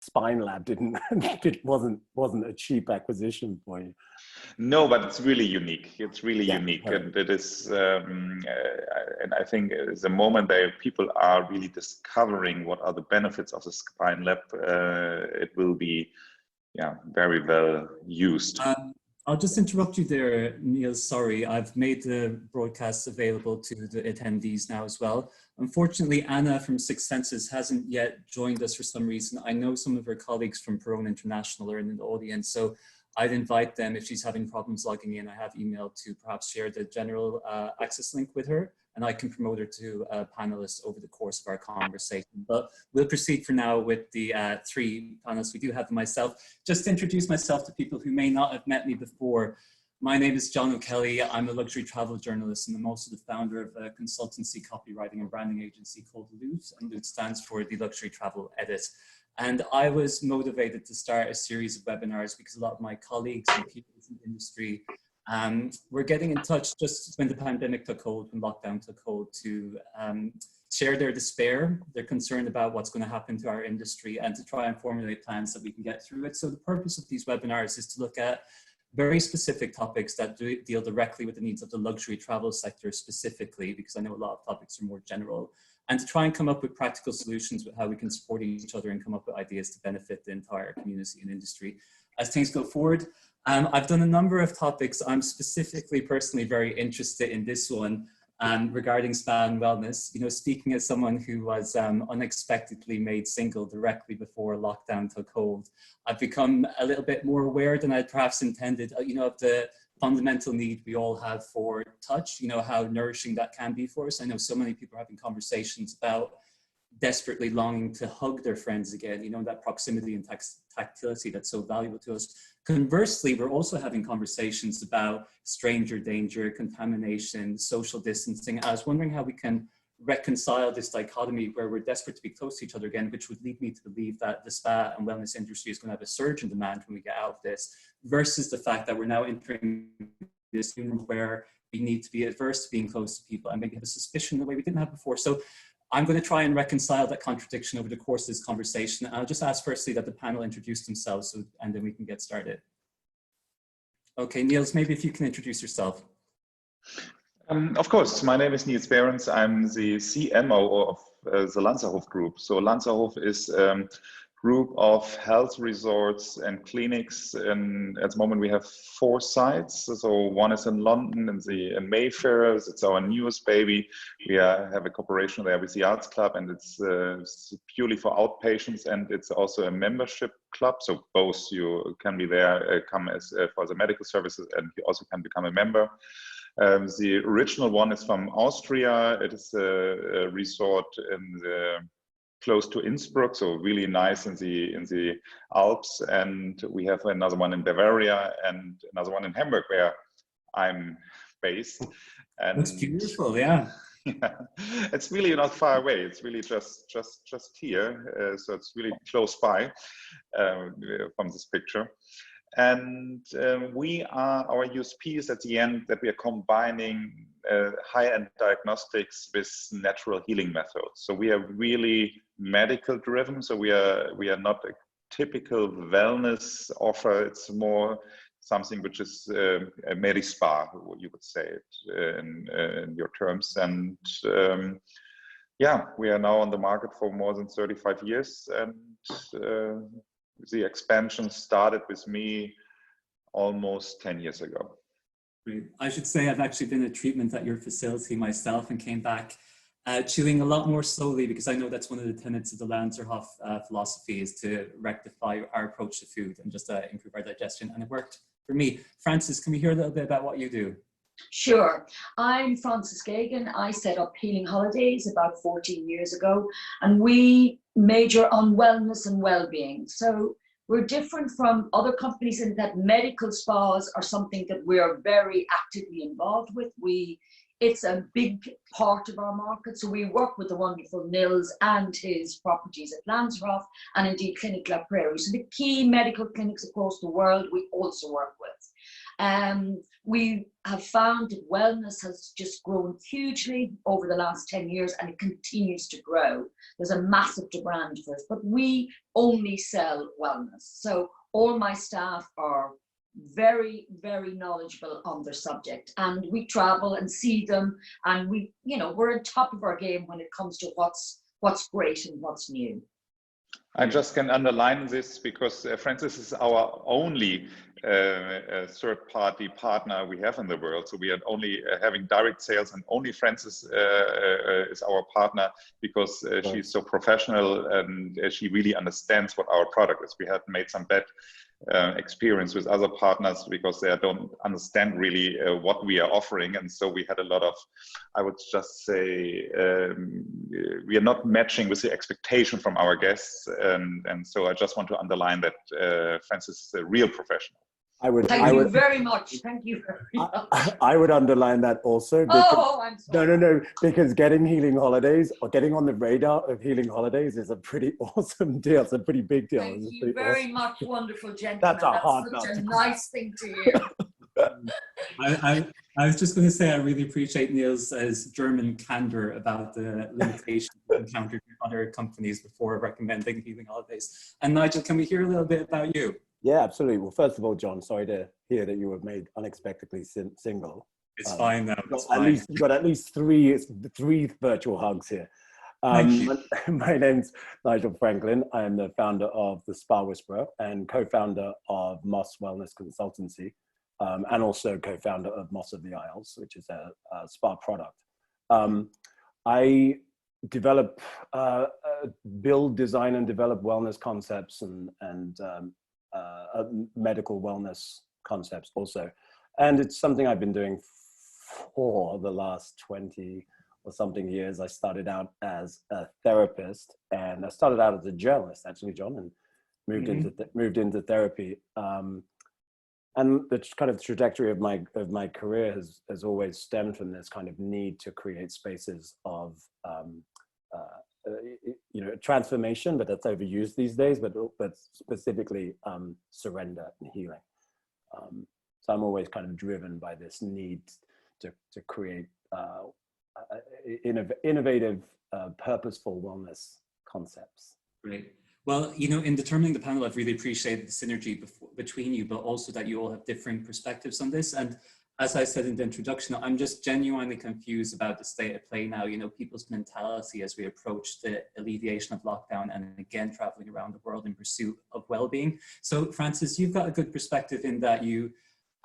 spine lab didn't it wasn't a cheap acquisition for you. No, but it's really unique. It's really Yeah, unique, right. and it is. And I think it's the moment that people are really discovering what are the benefits of the spine lab. It will be, yeah, very well used. I'll just interrupt you there, Neil. Sorry, I've made the broadcast available to the attendees now as well. Unfortunately, Anna from Six Senses hasn't yet joined us for some reason. I know some of her colleagues from Perone International are in the audience, so I'd invite them if she's having problems logging in. I have emailed to perhaps share the general access link with her, and I can promote her to panelists over the course of our conversation. But we'll proceed for now with the three panelists. We do have myself. Just to introduce myself to people who may not have met me before. My name is John O'Kelly. I'm a luxury travel journalist, and I'm also the founder of a consultancy, copywriting and branding agency called LUTE, and LUTE stands for the Luxury Travel Edit. And I was motivated to start a series of webinars because a lot of my colleagues and people in the industry were getting in touch just when the pandemic took hold, when lockdown took hold, to share their despair, their concern about what's going to happen to our industry, and to try and formulate plans that we can get through it. So the purpose of these webinars is to look at very specific topics that deal directly with the needs of the luxury travel sector specifically, because I know a lot of topics are more general, and to try and come up with practical solutions with how we can support each other and come up with ideas to benefit the entire community and industry as things go forward. I've done a number of topics. I'm specifically personally very interested in this one regarding spa and wellness. You know, speaking as someone who was unexpectedly made single directly before lockdown took hold, I've become a little bit more aware than I perhaps intended, you know, of the fundamental need we all have for touch, you know, how nourishing that can be for us. I know so many people are having conversations about desperately longing to hug their friends again, you know, that proximity and tactility that's so valuable to us. Conversely, we're also having conversations about stranger danger, contamination, social distancing. I was wondering how we can reconcile this dichotomy where we're desperate to be close to each other again, which would lead me to believe that the spa and wellness industry is going to have a surge in demand when we get out of this, versus the fact that we're now entering this new room where we need to be averse to being close to people and maybe have a suspicion the way we didn't have before. So I'm going to try and reconcile that contradiction over the course of this conversation. I'll just ask firstly that the panel introduce themselves, and then we can get started. Okay, Niels, maybe if you can introduce yourself. Of course, my name is Niels Behrens. I'm the CMO of the Lanzerhof Group. So Lanzerhof is a group of health resorts and clinics, and at the moment we have 4 sites. So one is in London in Mayfair. It's our newest baby. We have a cooperation there with the Arts Club, and it's purely for outpatients, and it's also a membership club. So both you can be there, come as for the medical services, and you also can become a member. The original one is from Austria. It is a resort close to Innsbruck, so really nice in the Alps. And we have another one in Bavaria and another one in Hamburg, where I'm based. And that's beautiful, yeah. Yeah, it's really not far away. It's really just here, so it's really close by from this picture. And our USP is at the end that we are combining high-end diagnostics with natural healing methods. So we are really medical driven. So we are not a typical wellness offer. It's more something which is a medi-spa, you would say it in your terms. And yeah, we are now on the market for more than 35 years, and the expansion started with me almost 10 years ago. Great. I should say I've actually been a treatment at your facility myself and came back chewing a lot more slowly, because I know that's one of the tenets of the Lanzerhof philosophy, is to rectify our approach to food and just improve our digestion, and it worked for me. Frances, can we hear a little bit about what you do? Sure. I'm Frances Gagan. I set up Healing Holidays about 14 years ago, and we major on wellness and well-being. So we're different from other companies in that medical spas are something that we are very actively involved with. It's a big part of our market. So we work with the wonderful Nils and his properties at Lanzerhof, and indeed Clinique La Prairie. So the key medical clinics across the world we also work with. We have found that wellness has just grown hugely over the last 10 years, and it continues to grow. There's a massive demand for it, but we only sell wellness. So all my staff are very, very knowledgeable on their subject, and we travel and see them, and we, you know, we're on top of our game when it comes to what's great and what's new. I just can underline this because Francis is our only third-party partner we have in the world. So we are only having direct sales, and only Francis is our partner because she's so professional and she really understands what our product is. We have made some bad experience with other partners because they don't understand really what we are offering, and so we had a lot of, I would just say, we are not matching with the expectation from our guests, and so I just want to underline that Francis is a real professional. Thank you very much. Thank you very much. I would underline that also. Because, I'm sorry. No, because getting healing holidays or getting on the radar of healing holidays is a pretty awesome deal. It's a pretty big deal. Thank you very much, wonderful gentlemen. That's such a nice thing to hear. I was just going to say I really appreciate Neil's German candor about the limitations encountered in other companies before recommending healing holidays. And Nigel, can we hear a little bit about you? Yeah, absolutely. Well, first of all, John, sorry to hear that you were made unexpectedly single. It's fine now. You got at least three virtual hugs here. My name's Nigel Franklyn. I am the founder of the Spa Whisperer and co-founder of Moss Wellness Consultancy, and also co-founder of Moss of the Isles, which is a spa product. I develop, build, design, and develop wellness concepts and medical wellness concepts also. And it's something I've been doing for the last 20 or something years. I started out as a therapist, and I started out as a journalist, actually, John, and moved into therapy. And the kind of trajectory of my career has always stemmed from this kind of need to create spaces of transformation, but that's overused these days, but specifically surrender and healing. So I'm always kind of driven by this need to create innovative, purposeful wellness concepts. Great. Well, you know, in determining the panel, I've really appreciated the synergy between you, but also that you all have different perspectives on this. And as I said in the introduction, I'm just genuinely confused about the state of play now, you know, people's mentality as we approach the alleviation of lockdown and again, traveling around the world in pursuit of well-being. So Francis, you've got a good perspective in that you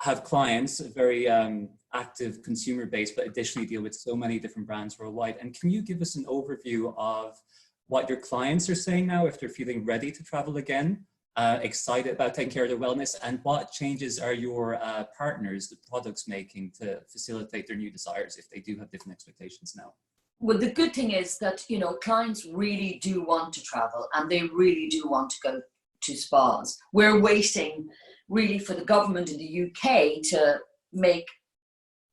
have clients, a very active consumer base, but additionally deal with so many different brands worldwide. And can you give us an overview of what your clients are saying now if they're feeling ready to travel again? Excited about taking care of their wellness, and what changes are your partners, the products, making to facilitate their new desires if they do have different expectations now? Well, the good thing is that, you know, clients really do want to travel, and they really do want to go to spas. We're waiting really for the government in the UK to make,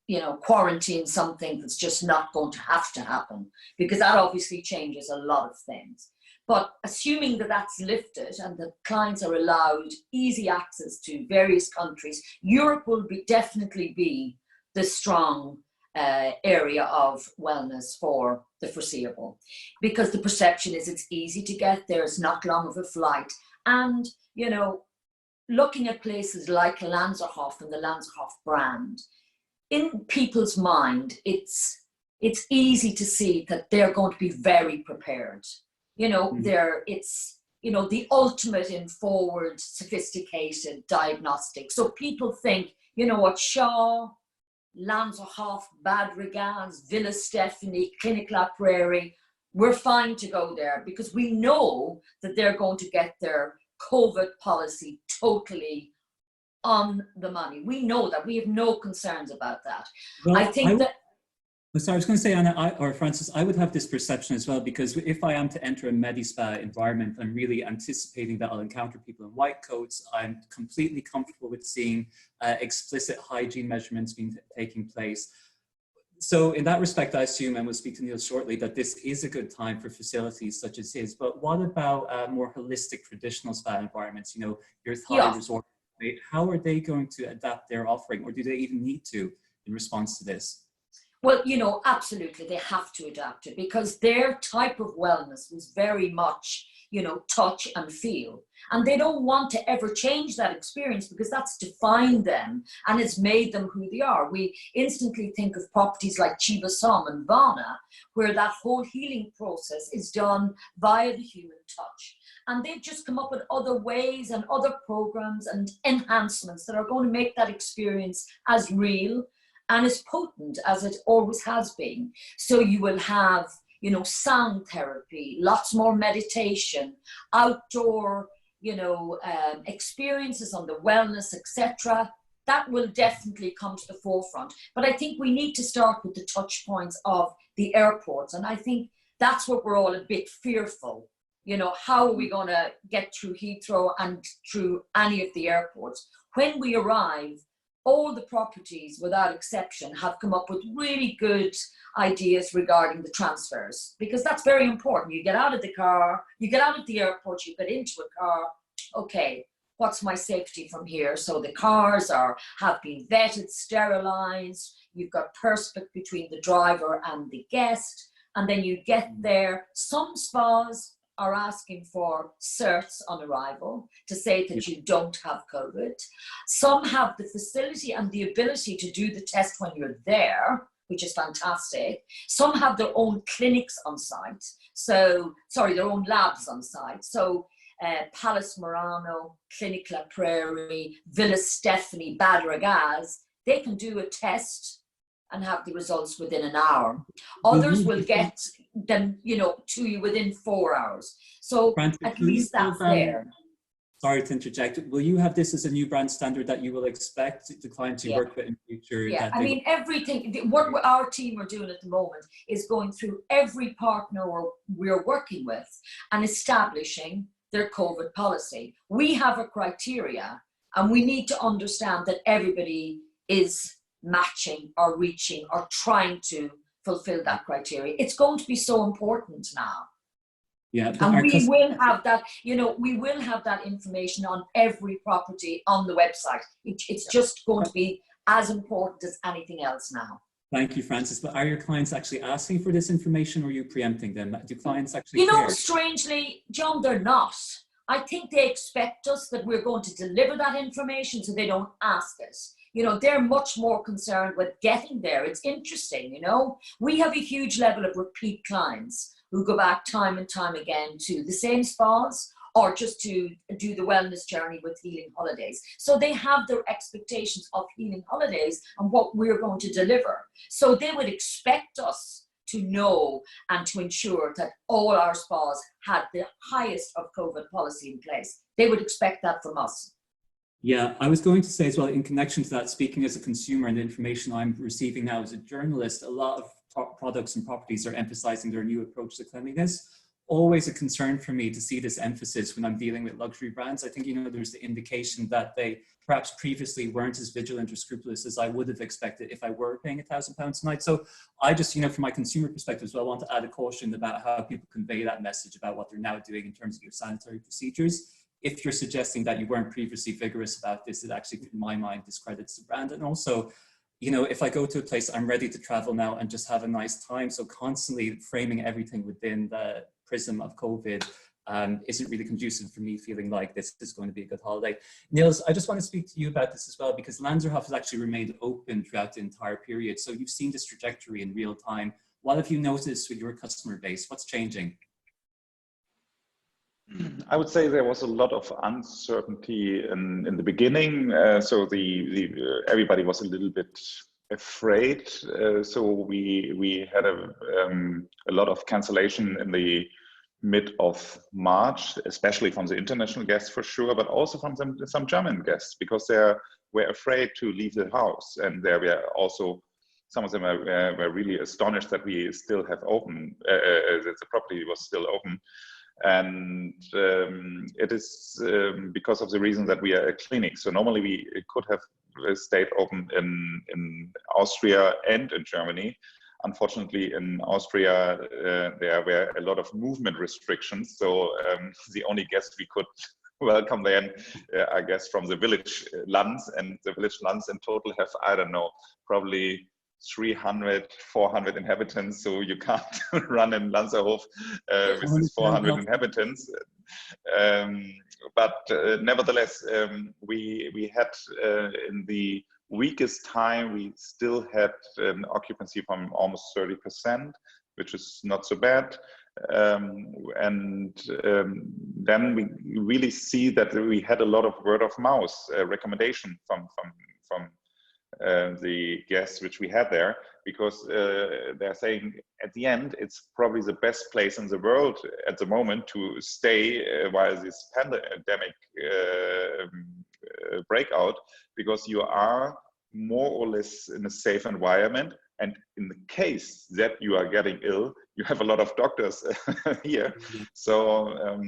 you know, quarantine something that's just not going to have to happen, because that obviously changes a lot of things. But assuming that that's lifted and that clients are allowed easy access to various countries, Europe will definitely be the strong area of wellness for the foreseeable, because the perception is it's easy to get there, it's not long of a flight. And, you know, looking at places like Lanzerhof and the Lanzerhof brand, in people's mind, it's easy to see that they're going to be very prepared. You know, it's, you know, the ultimate in forward, sophisticated diagnostic. So people think, you know what, Shaw, Lanzerhof, Bad Ragaz, Villa Stephanie, Clinique La Prairie, we're fine to go there because we know that they're going to get their COVID policy totally on the money. We know that. We have no concerns about that. Well, I think that... So I was going to say, Anna, or Francis, I would have this perception as well, because if I am to enter a Medi-Spa environment, I'm really anticipating that I'll encounter people in white coats. I'm completely comfortable with seeing explicit hygiene measurements taking place. So in that respect, I assume, and we'll speak to Neil shortly, that this is a good time for facilities such as his. But what about more holistic traditional spa environments? You know, your Thai resort how are they going to adapt their offering, or do they even need to in response to this? Well, you know, absolutely, they have to adapt it because their type of wellness was very much, you know, touch and feel. And they don't want to ever change that experience because that's defined them and it's made them who they are. We instantly think of properties like Bjurstam and Vana, where that whole healing process is done via the human touch. And they've just come up with other ways and other programs and enhancements that are going to make that experience as real and as potent as it always has been. So you will have, you know, sound therapy, lots more meditation, outdoor, you know, experiences on the wellness, etc. That will definitely come to the forefront. But I think we need to start with the touch points of the airports. And I think that's what we're all a bit fearful. You know, how are we going to get through Heathrow and through any of the airports? When we arrive, all the properties, without exception, have come up with really good ideas regarding the transfers, because that's very important. You get out of the car, you get out of the airport, you get into a car. Okay, what's my safety from here? So the cars have been vetted, sterilized. You've got perspex between the driver and the guest, and then you get there. Some spas are asking for certs on arrival to say that you don't have COVID. Some have the facility and the ability to do the test when you're there, which is fantastic. Some have their own clinics on site. So, sorry, their own labs on site. So Palace Murano, Clinique La Prairie, Villa Stephanie, Bad Ragaz, they can do a test and have the results within an hour. Others will get them, you know, to you within 4 hours. So Francis, at least that's there. Sorry to interject. Will you have this as a new brand standard that you will expect the clients you work with in future? Yeah, I mean, everything, what our team are doing at the moment is going through every partner we're working with and establishing their COVID policy. We have a criteria and we need to understand that everybody is matching or reaching or trying to fulfill that criteria. It's going to be so important now. Yeah, and we will have that, you know, we will have that information on every property on the website. It's just going to be as important as anything else now. Thank you, Francis. But are your clients actually asking for this information, or are you preempting them? Do clients actually You know, care? strangely, John, they're not. I think they expect us that we're going to deliver that information, so they don't ask us. You know, they're much more concerned with getting there. It's interesting, you know. We have a huge level of repeat clients who go back time and time again to the same spas or just to do the wellness journey with Healing Holidays. So they have their expectations of Healing Holidays and what we're going to deliver. So they would expect us to know and to ensure that all our spas had the highest of COVID policy in place. They would expect that from us. Yeah, I was going to say as well, in connection to that, speaking as a consumer and the information I'm receiving now as a journalist, a lot of products and properties are emphasizing their new approach to cleanliness. Always a concern for me to see this emphasis when I'm dealing with luxury brands. I think, you know, there's the indication that they perhaps previously weren't as vigilant or scrupulous as I would have expected if I were paying £1,000 a night. So I just, you know, from my consumer perspective as well, I want to add a caution about how people convey that message about what they're now doing in terms of your sanitary procedures. If you're suggesting that you weren't previously vigorous about this, it actually, in my mind, discredits the brand. And also, you know, if I go to a place, I'm ready to travel now and just have a nice time. So constantly framing everything within the prism of COVID isn't really conducive for me feeling like this is going to be a good holiday. Niels, I just want to speak to you about this as well, because Lanzerhof has actually remained open throughout the entire period. So you've seen this trajectory in real time. What have you noticed with your customer base? What's changing? I would say there was a lot of uncertainty in the beginning, so everybody was a little bit afraid. So we had a lot of cancellation in the mid of March, especially from the international guests for sure, but also from some German guests, because they were afraid to leave the house, and there were also some of them were really astonished that we still have open, that the property was still open. And it is because of the reason that we are a clinic. So normally we could have stayed open in Austria and in Germany. Unfortunately, in Austria, there were a lot of movement restrictions. So the only guests we could welcome then, I guess, from the village Lands, and the village Lands in total have, I don't know, probably 300, 400 inhabitants, so you can't run in Lanzerhof with these 400 inhabitants. But nevertheless, we had in the weakest time, we still had an occupancy from almost 30%, which is not so bad. Then we really see that we had a lot of word of mouth recommendation from the guests which we had there, because they're saying at the end it's probably the best place in the world at the moment to stay while this pandemic breakout, because you are more or less in a safe environment, and in the case that you are getting ill, you have a lot of doctors here. So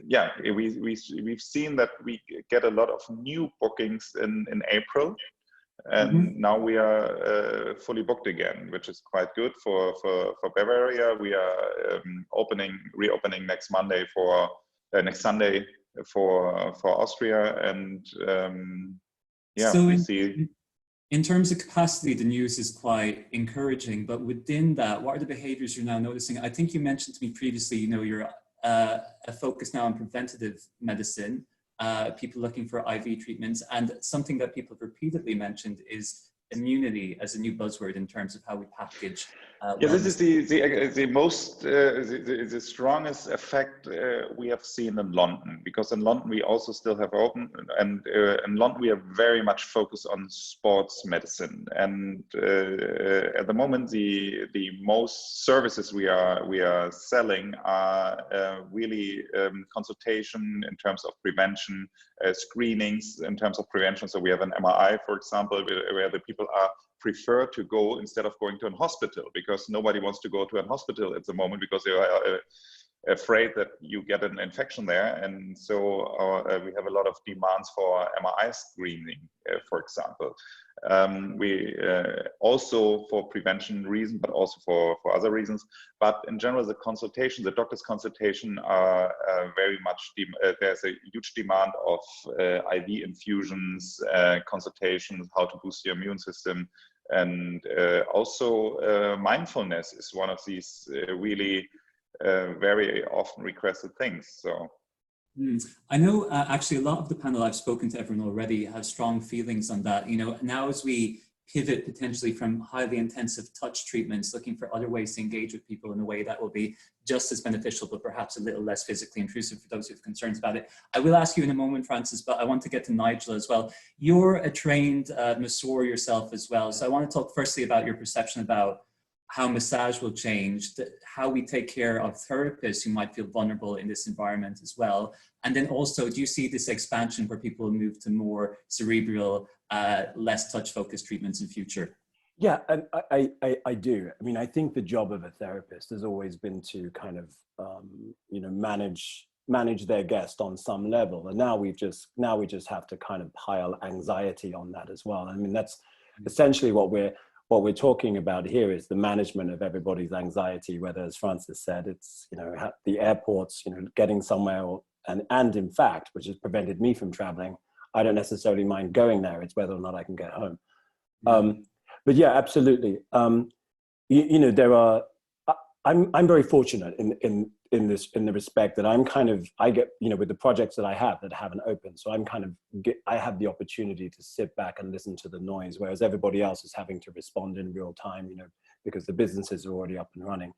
yeah, we've seen that we get a lot of new bookings in April. And now we are fully booked again, which is quite good for Bavaria. We are reopening next Monday next Sunday for Austria, and yeah, so we see. In terms of capacity, the news is quite encouraging. But within that, what are the behaviours you're now noticing? I think you mentioned to me previously, you're a focus now on preventative medicine. People looking for IV treatments, and something that people have repeatedly mentioned is immunity as a new buzzword in terms of how we package. Yeah, this is the most the strongest effect we have seen in London, because in London we also still have open, and in London we are very much focused on sports medicine, and at the moment the most services we are selling are really consultation in terms of prevention, screenings in terms of prevention. So we have an MRI, for example, where the people are prefer to go instead of going to a hospital, because nobody wants to go to a hospital at the moment because they are afraid that you get an infection there. And so we have a lot of demands for MRI screening, for example. We also for prevention reasons, but also for other reasons. But in general, the doctor's consultation are very much, there's a huge demand of IV infusions, consultations, how to boost your immune system. And also mindfulness is one of these really very often requested things. So. I know actually a lot of the panel, I've spoken to everyone already, have strong feelings on that. Now as we pivot potentially from highly intensive touch treatments, looking for other ways to engage with people in a way that will be just as beneficial, but perhaps a little less physically intrusive for those who have concerns about it. I will ask you in a moment, Francis, but I want to get to Nigel as well. You're a trained masseur yourself as well. So I want to talk firstly about your perception about how massage will change, how we take care of therapists who might feel vulnerable in this environment as well. And then also, do you see this expansion where people move to more cerebral, less touch-focused treatments in future? Yeah, and I do. I mean, I think the job of a therapist has always been to kind of, manage their guest on some level. And now we just have to kind of pile anxiety on that as well. I mean, that's essentially what we're talking about here, is the management of everybody's anxiety, whether, as Francis said, it's, the airports, getting somewhere, and in fact, which has prevented me from traveling, I don't necessarily mind going there. It's whether or not I can get home. But yeah, absolutely. There are, I'm very fortunate in the respect that I get, with the projects that I have that haven't opened. So I have the opportunity to sit back and listen to the noise, whereas everybody else is having to respond in real time, because the businesses are already up and running.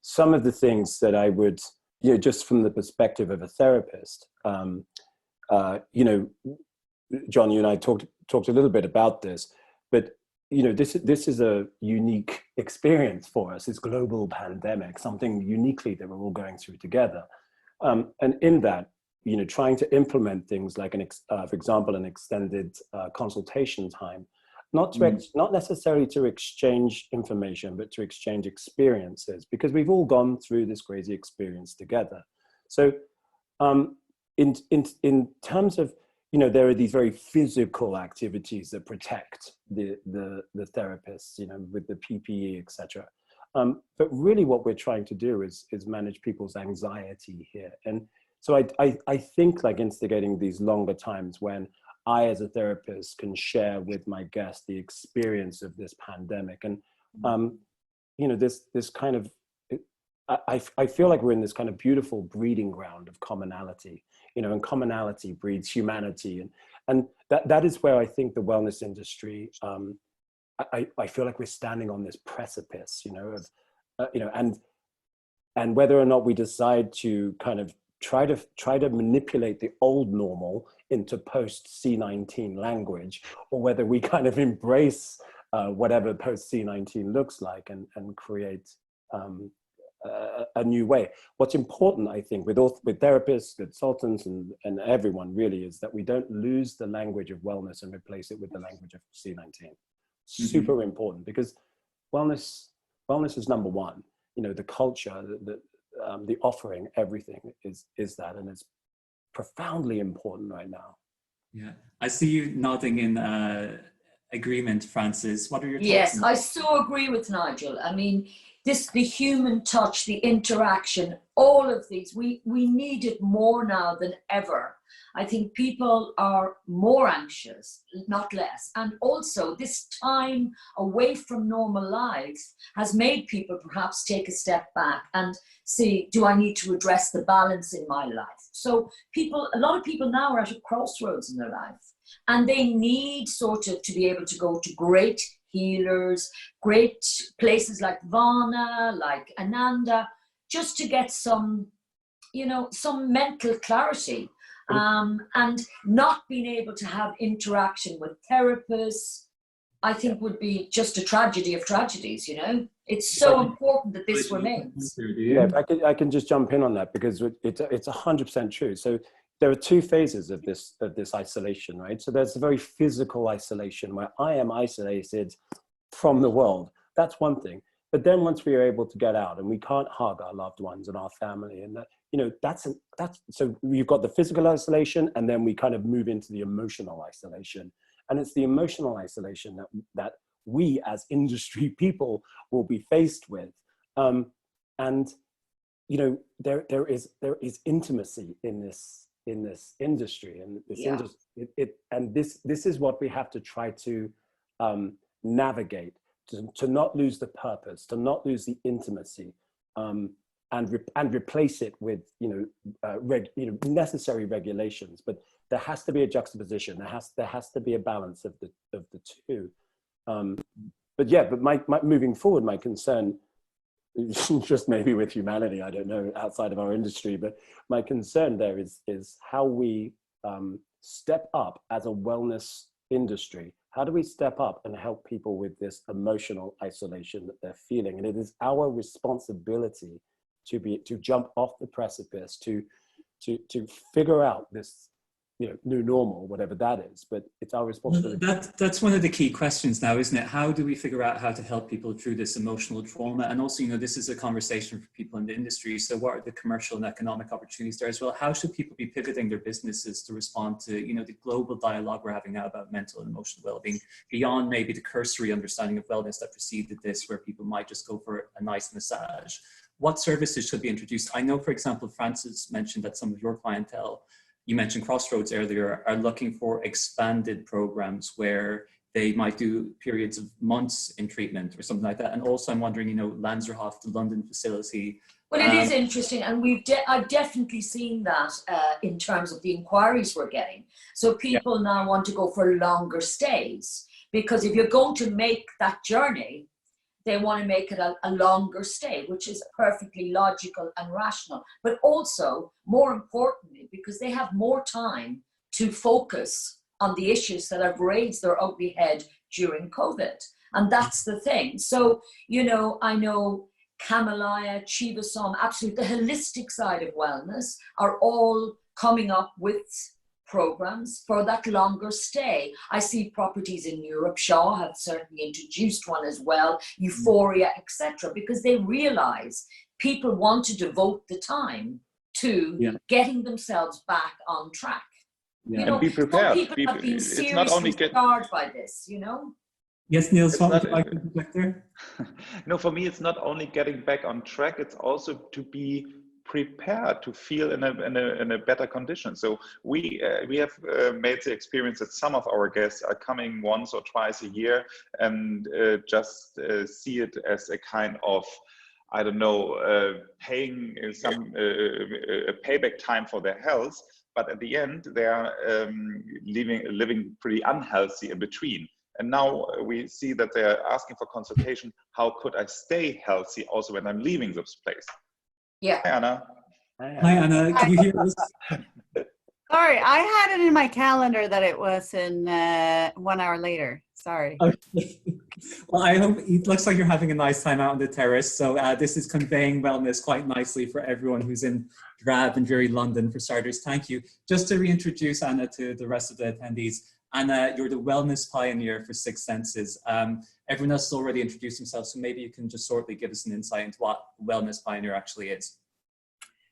Some of the things that I would, just from the perspective of a therapist, John, you and I talked a little bit about this, but this is a unique experience for us. It's global pandemic, something uniquely that we're all going through together. And in that, trying to implement things like, for example, an extended consultation time, not necessarily to exchange information, but to exchange experiences, because we've all gone through this crazy experience together. So in terms of, there are these very physical activities that protect the therapists, with the PPE, etc. But really what we're trying to do is manage people's anxiety here. And So I think like instigating these longer times when I, as a therapist, can share with my guests the experience of this pandemic. And, you know, this kind of, I feel like we're in this kind of beautiful breeding ground of commonality, you know, and commonality breeds humanity. And that is where I think the wellness industry, I feel like we're standing on this precipice, you know, of, you know, and whether or not we decide to kind of try to manipulate the old normal into post C19 language, or whether we kind of embrace whatever post C19 looks like and create a new way. What's important, I think, with therapists, consultants, and everyone really, is that we don't lose the language of wellness and replace it with the language of C19. Super important, because wellness is number one. You know, the culture, the offering, everything is that, and it's profoundly important right now. Yeah, I see you nodding in agreement, Frances. What are your thoughts? Yes, I so agree with Nigel. I mean, the human touch, the interaction, all of these, we need it more now than ever. I think people are more anxious, not less. And also this time away from normal lives has made people perhaps take a step back and see, do I need to address the balance in my life? So a lot of people now are at a crossroads in their life, and they need sort of to be able to go to great healers, great places like Vana, like Ananda, just to get some, you know, some mental clarity. And not being able to have interaction with therapists, I think would be just a tragedy of tragedies, you know? It's so important that this remains. Yeah, I can just jump in on that, because it's 100% true. So there are two phases of this isolation, right? So there's a very physical isolation where I am isolated from the world. That's one thing. But then once we are able to get out and we can't hug our loved ones and our family, and that, you know, that's so you've got the physical isolation, and then we kind of move into the emotional isolation. And it's the emotional isolation that we as industry people will be faced with. And, you know, there is intimacy in this industry, and this industry, and this is what we have to try to navigate, to not lose the purpose, to not lose the intimacy, and replace it with, you know, necessary regulations. But there has to be a juxtaposition. There has to be a balance of the two. But yeah, but moving forward, my concern, just maybe with humanity, I don't know, outside of our industry, but my concern there is how we step up as a wellness industry. How do we step up and help people with this emotional isolation that they're feeling? And it is our responsibility to jump off the precipice, to figure out this, you know, new normal, whatever that is. But it's our responsibility. That's one of the key questions now, isn't it? How do we figure out how to help people through this emotional trauma? And also, you know, this is a conversation for people in the industry. So what are the commercial and economic opportunities there as well? How should people be pivoting their businesses to respond to, you know, the global dialogue we're having now about mental and emotional well-being, beyond maybe the cursory understanding of wellness that preceded this, where people might just go for a nice massage? What services should be introduced? I know, for example, Frances mentioned that some of your clientele, you mentioned Crossroads earlier, are looking for expanded programs where they might do periods of months in treatment or something like that. And also I'm wondering, you know, Lanzerhof, the London facility. Well, it is interesting, and I've definitely seen that in terms of the inquiries we're getting. So people now want to go for longer stays, because if you're going to make that journey, they want to make it a longer stay, which is perfectly logical and rational. But also, more importantly, because they have more time to focus on the issues that have raised their ugly head during COVID. And that's the thing. So, you know, I know Kamalaya, Chivasam, absolutely the holistic side of wellness are all coming up with programs for that longer stay. I see properties in Europe, Shaw have certainly introduced one as well, Euphoria, etc., because they realize people want to devote the time to getting themselves back on track. You know, and be prepared. Some people have been seriously scarred by this, you know? Yes, Niels, what would you like to project there? No, for me, it's not only getting back on track, it's also to be prepared to feel in a better condition. So we have made the experience that some of our guests are coming once or twice a year and just see it as a kind of, I don't know, paying some payback time for their health, but at the end they are living pretty unhealthy in between. And now we see that they are asking for consultation. How could I stay healthy also when I'm leaving this place? Yeah. Hi, Anna. Hi, Anna. Can you hear us? Sorry, I had it in my calendar that it was in 1 hour later. Sorry. Okay. Well, I hope it looks like you're having a nice time out on the terrace. So this is conveying wellness quite nicely for everyone who's in drab and dreary London, for starters. Thank you. Just to reintroduce Anna to the rest of the attendees. Anna, you're the wellness pioneer for Six Senses. Everyone else has already introduced themselves, so maybe you can just shortly give us an insight into what wellness pioneer actually is.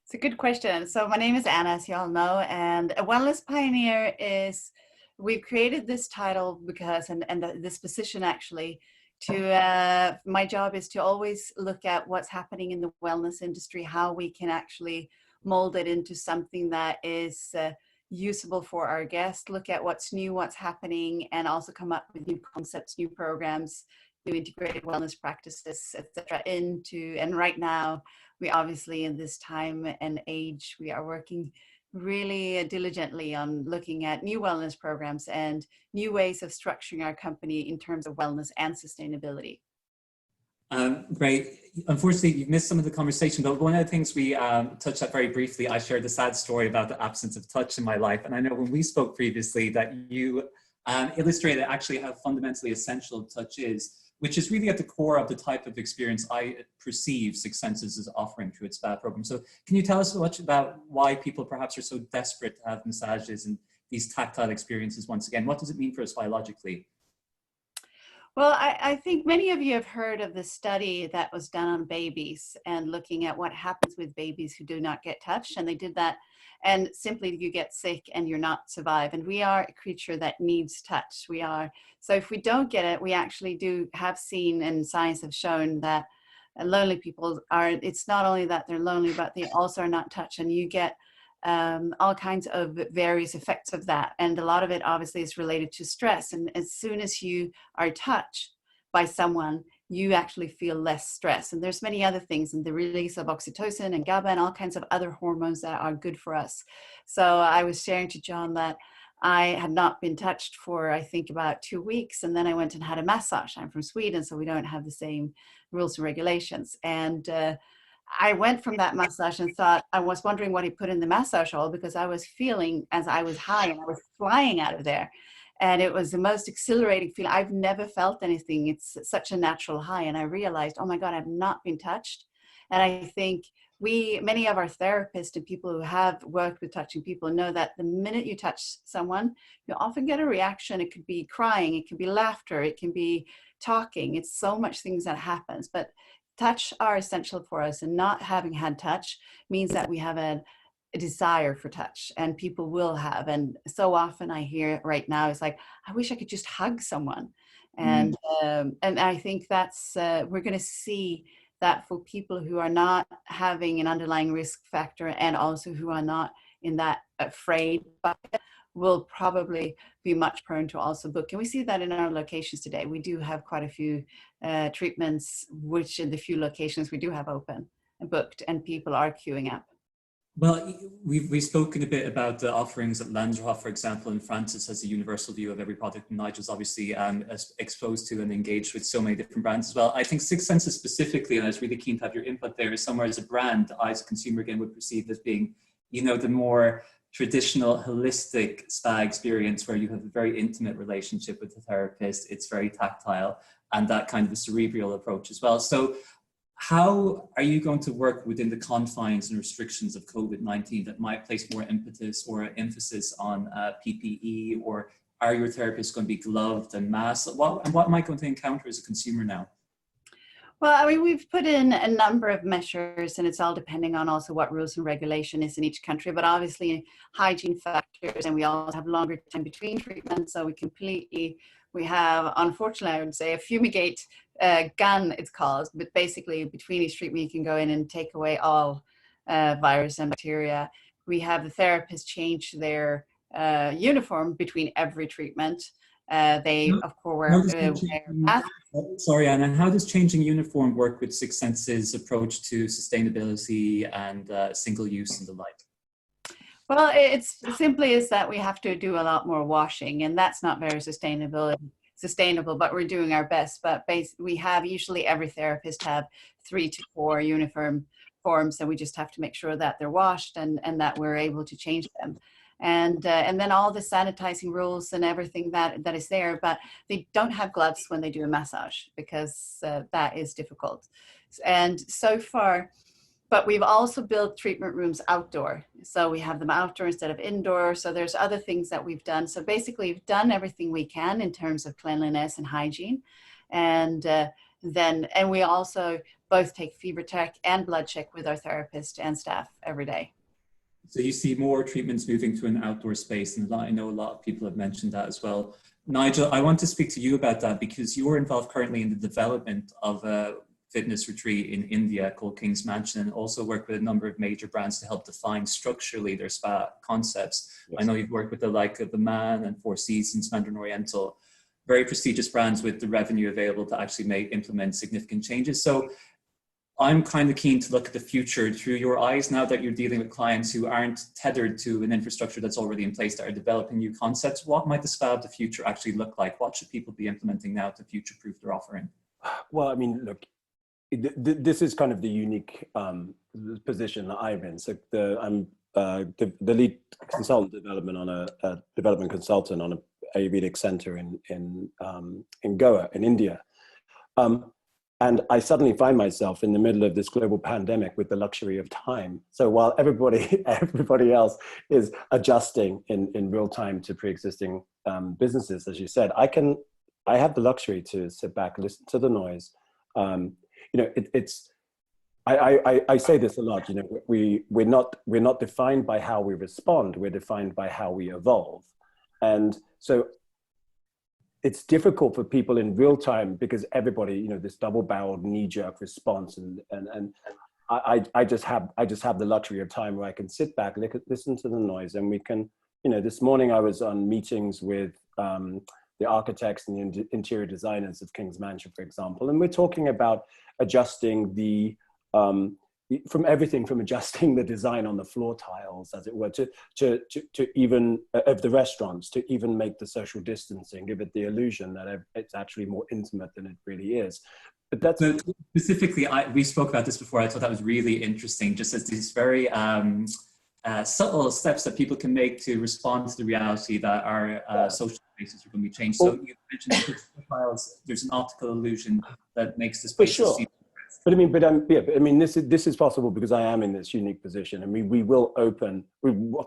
It's a good question. So my name is Anna, as you all know, and a wellness pioneer is, we've created this title because, and this position actually, to, my job is to always look at what's happening in the wellness industry, how we can actually mold it into something that is usable for our guests, look at what's new, what's happening, and also come up with new concepts, new programs, new integrated wellness practices, etc. And right now, we obviously in this time and age, we are working really diligently on looking at new wellness programs and new ways of structuring our company in terms of wellness and sustainability. Great. Unfortunately, you missed some of the conversation, but one of the things we touched on very briefly, I shared the sad story about the absence of touch in my life. And I know when we spoke previously that you illustrated actually how fundamentally essential touch is, which is really at the core of the type of experience I perceive Six Senses is offering through its spa program. So can you tell us much about why people perhaps are so desperate to have massages and these tactile experiences once again? What does it mean for us biologically? Well, I think many of you have heard of the study that was done on babies and looking at what happens with babies who do not get touched. And they did that, and simply you get sick and you're not survive. And we are a creature that needs touch. We are. So if we don't get it, we actually do have seen, and science have shown that lonely people are, it's not only that they're lonely, but they also are not touched. And you get all kinds of various effects of that. And a lot of it obviously is related to stress. And as soon as you are touched by someone, you actually feel less stress. And there's many other things, and the release of oxytocin and GABA and all kinds of other hormones that are good for us. So I was sharing to John that I had not been touched for, I think, about 2 weeks. And then I went and had a massage. I'm from Sweden, so we don't have the same rules and regulations. And I went from that massage and thought, I was wondering what he put in the massage oil, because I was feeling as I was high and I was flying out of there. And it was the most exhilarating feeling. I've never felt anything. It's such a natural high. And I realized, oh my God, I've not been touched. And I think many of our therapists and people who have worked with touching people know that the minute you touch someone, you often get a reaction. It could be crying, it can be laughter, it can be talking. It's so much things that happens. But touch are essential for us, and not having had touch means that we have a desire for touch, and people will have. And so often I hear right now, it's like, I wish I could just hug someone. And I think that's, we're going to see that for people who are not having an underlying risk factor, and also who are not in that afraid bucket, will probably be much prone to also book. And we see that in our locations today. We do have quite a few treatments, which in the few locations we do have open and booked, and people are queuing up. Well, we've spoken a bit about the offerings at Lanzerhof, for example, and Francis has a universal view of every product, and Nigel's obviously exposed to and engaged with so many different brands as well. I think Six Senses specifically, and I was really keen to have your input there, is somewhere as a brand, I as a consumer again would perceive as being, you know, the more traditional holistic spa experience where you have a very intimate relationship with the therapist. It's very tactile, and that kind of a cerebral approach as well. So how are you going to work within the confines and restrictions of COVID-19 that might place more impetus or emphasis on PPE, or are your therapists going to be gloved and masked? What am I going to encounter as a consumer now? Well, I mean, we've put in a number of measures, and it's all depending on also what rules and regulation is in each country, but obviously hygiene factors, and we also have longer time between treatments. So we have, unfortunately, I would say, a fumigate gun, it's called, but basically between each treatment, you can go in and take away all virus and bacteria. We have the therapists change their uniform between every treatment. They, of course, wear masks. Sorry, Anna, how does changing uniform work with Six Senses' approach to sustainability and single use and the like? Well, it's simply is that we have to do a lot more washing, and that's not very sustainable, but we're doing our best. But we have usually every therapist have 3 to 4 uniform forms, and we just have to make sure that they're washed and that we're able to change them. And then all the sanitizing rules and everything that is there, but they don't have gloves when they do a massage because that is difficult. And so far, but we've also built treatment rooms outdoor. So we have them outdoor instead of indoor. So there's other things that we've done. So basically we've done everything we can in terms of cleanliness and hygiene. And we also both take fever check and blood check with our therapist and staff every day. So you see more treatments moving to an outdoor space, and I know a lot of people have mentioned that as well. Nigel, I want to speak to you about that because you're involved currently in the development of a fitness retreat in India called King's Mansion, and also work with a number of major brands to help define structurally their spa concepts. Yes. I know you've worked with the like of Aman and Four Seasons, Mandarin Oriental, very prestigious brands with the revenue available to actually implement significant changes. So I'm kind of keen to look at the future through your eyes now that you're dealing with clients who aren't tethered to an infrastructure that's already in place, that are developing new concepts. What might the spa of the future actually look like? What should people be implementing now to future-proof their offering? Well, I mean, look, this is kind of the unique position that I'm in. So I'm the lead consultant development consultant on an Ayurvedic center in Goa, in India. And I suddenly find myself in the middle of this global pandemic with the luxury of time. So while everybody else is adjusting in real time to pre-existing businesses, as you said, I have the luxury to sit back, listen to the noise. You know, I say this a lot. You know, we're not defined by how we respond. We're defined by how we evolve, and so it's difficult for people in real time because everybody, you know, this double-barreled knee-jerk response, and I just have the luxury of time where I can sit back, listen to the noise, and we can, you know, this morning I was on meetings with the architects and the interior designers of King's Mansion, for example, and we're talking about adjusting from everything from adjusting the design on the floor tiles, as it were, to even of the restaurants, to even make the social distancing, give it the illusion that it's actually more intimate than it really is. But that's specifically, we spoke about this before. I thought that was really interesting, just as these very subtle steps that people can make to respond to the reality that our social spaces are going to be changed. So you mentioned the tiles, there's an optical illusion that makes the space seem. But I mean, this is possible because I am in this unique position. I mean, we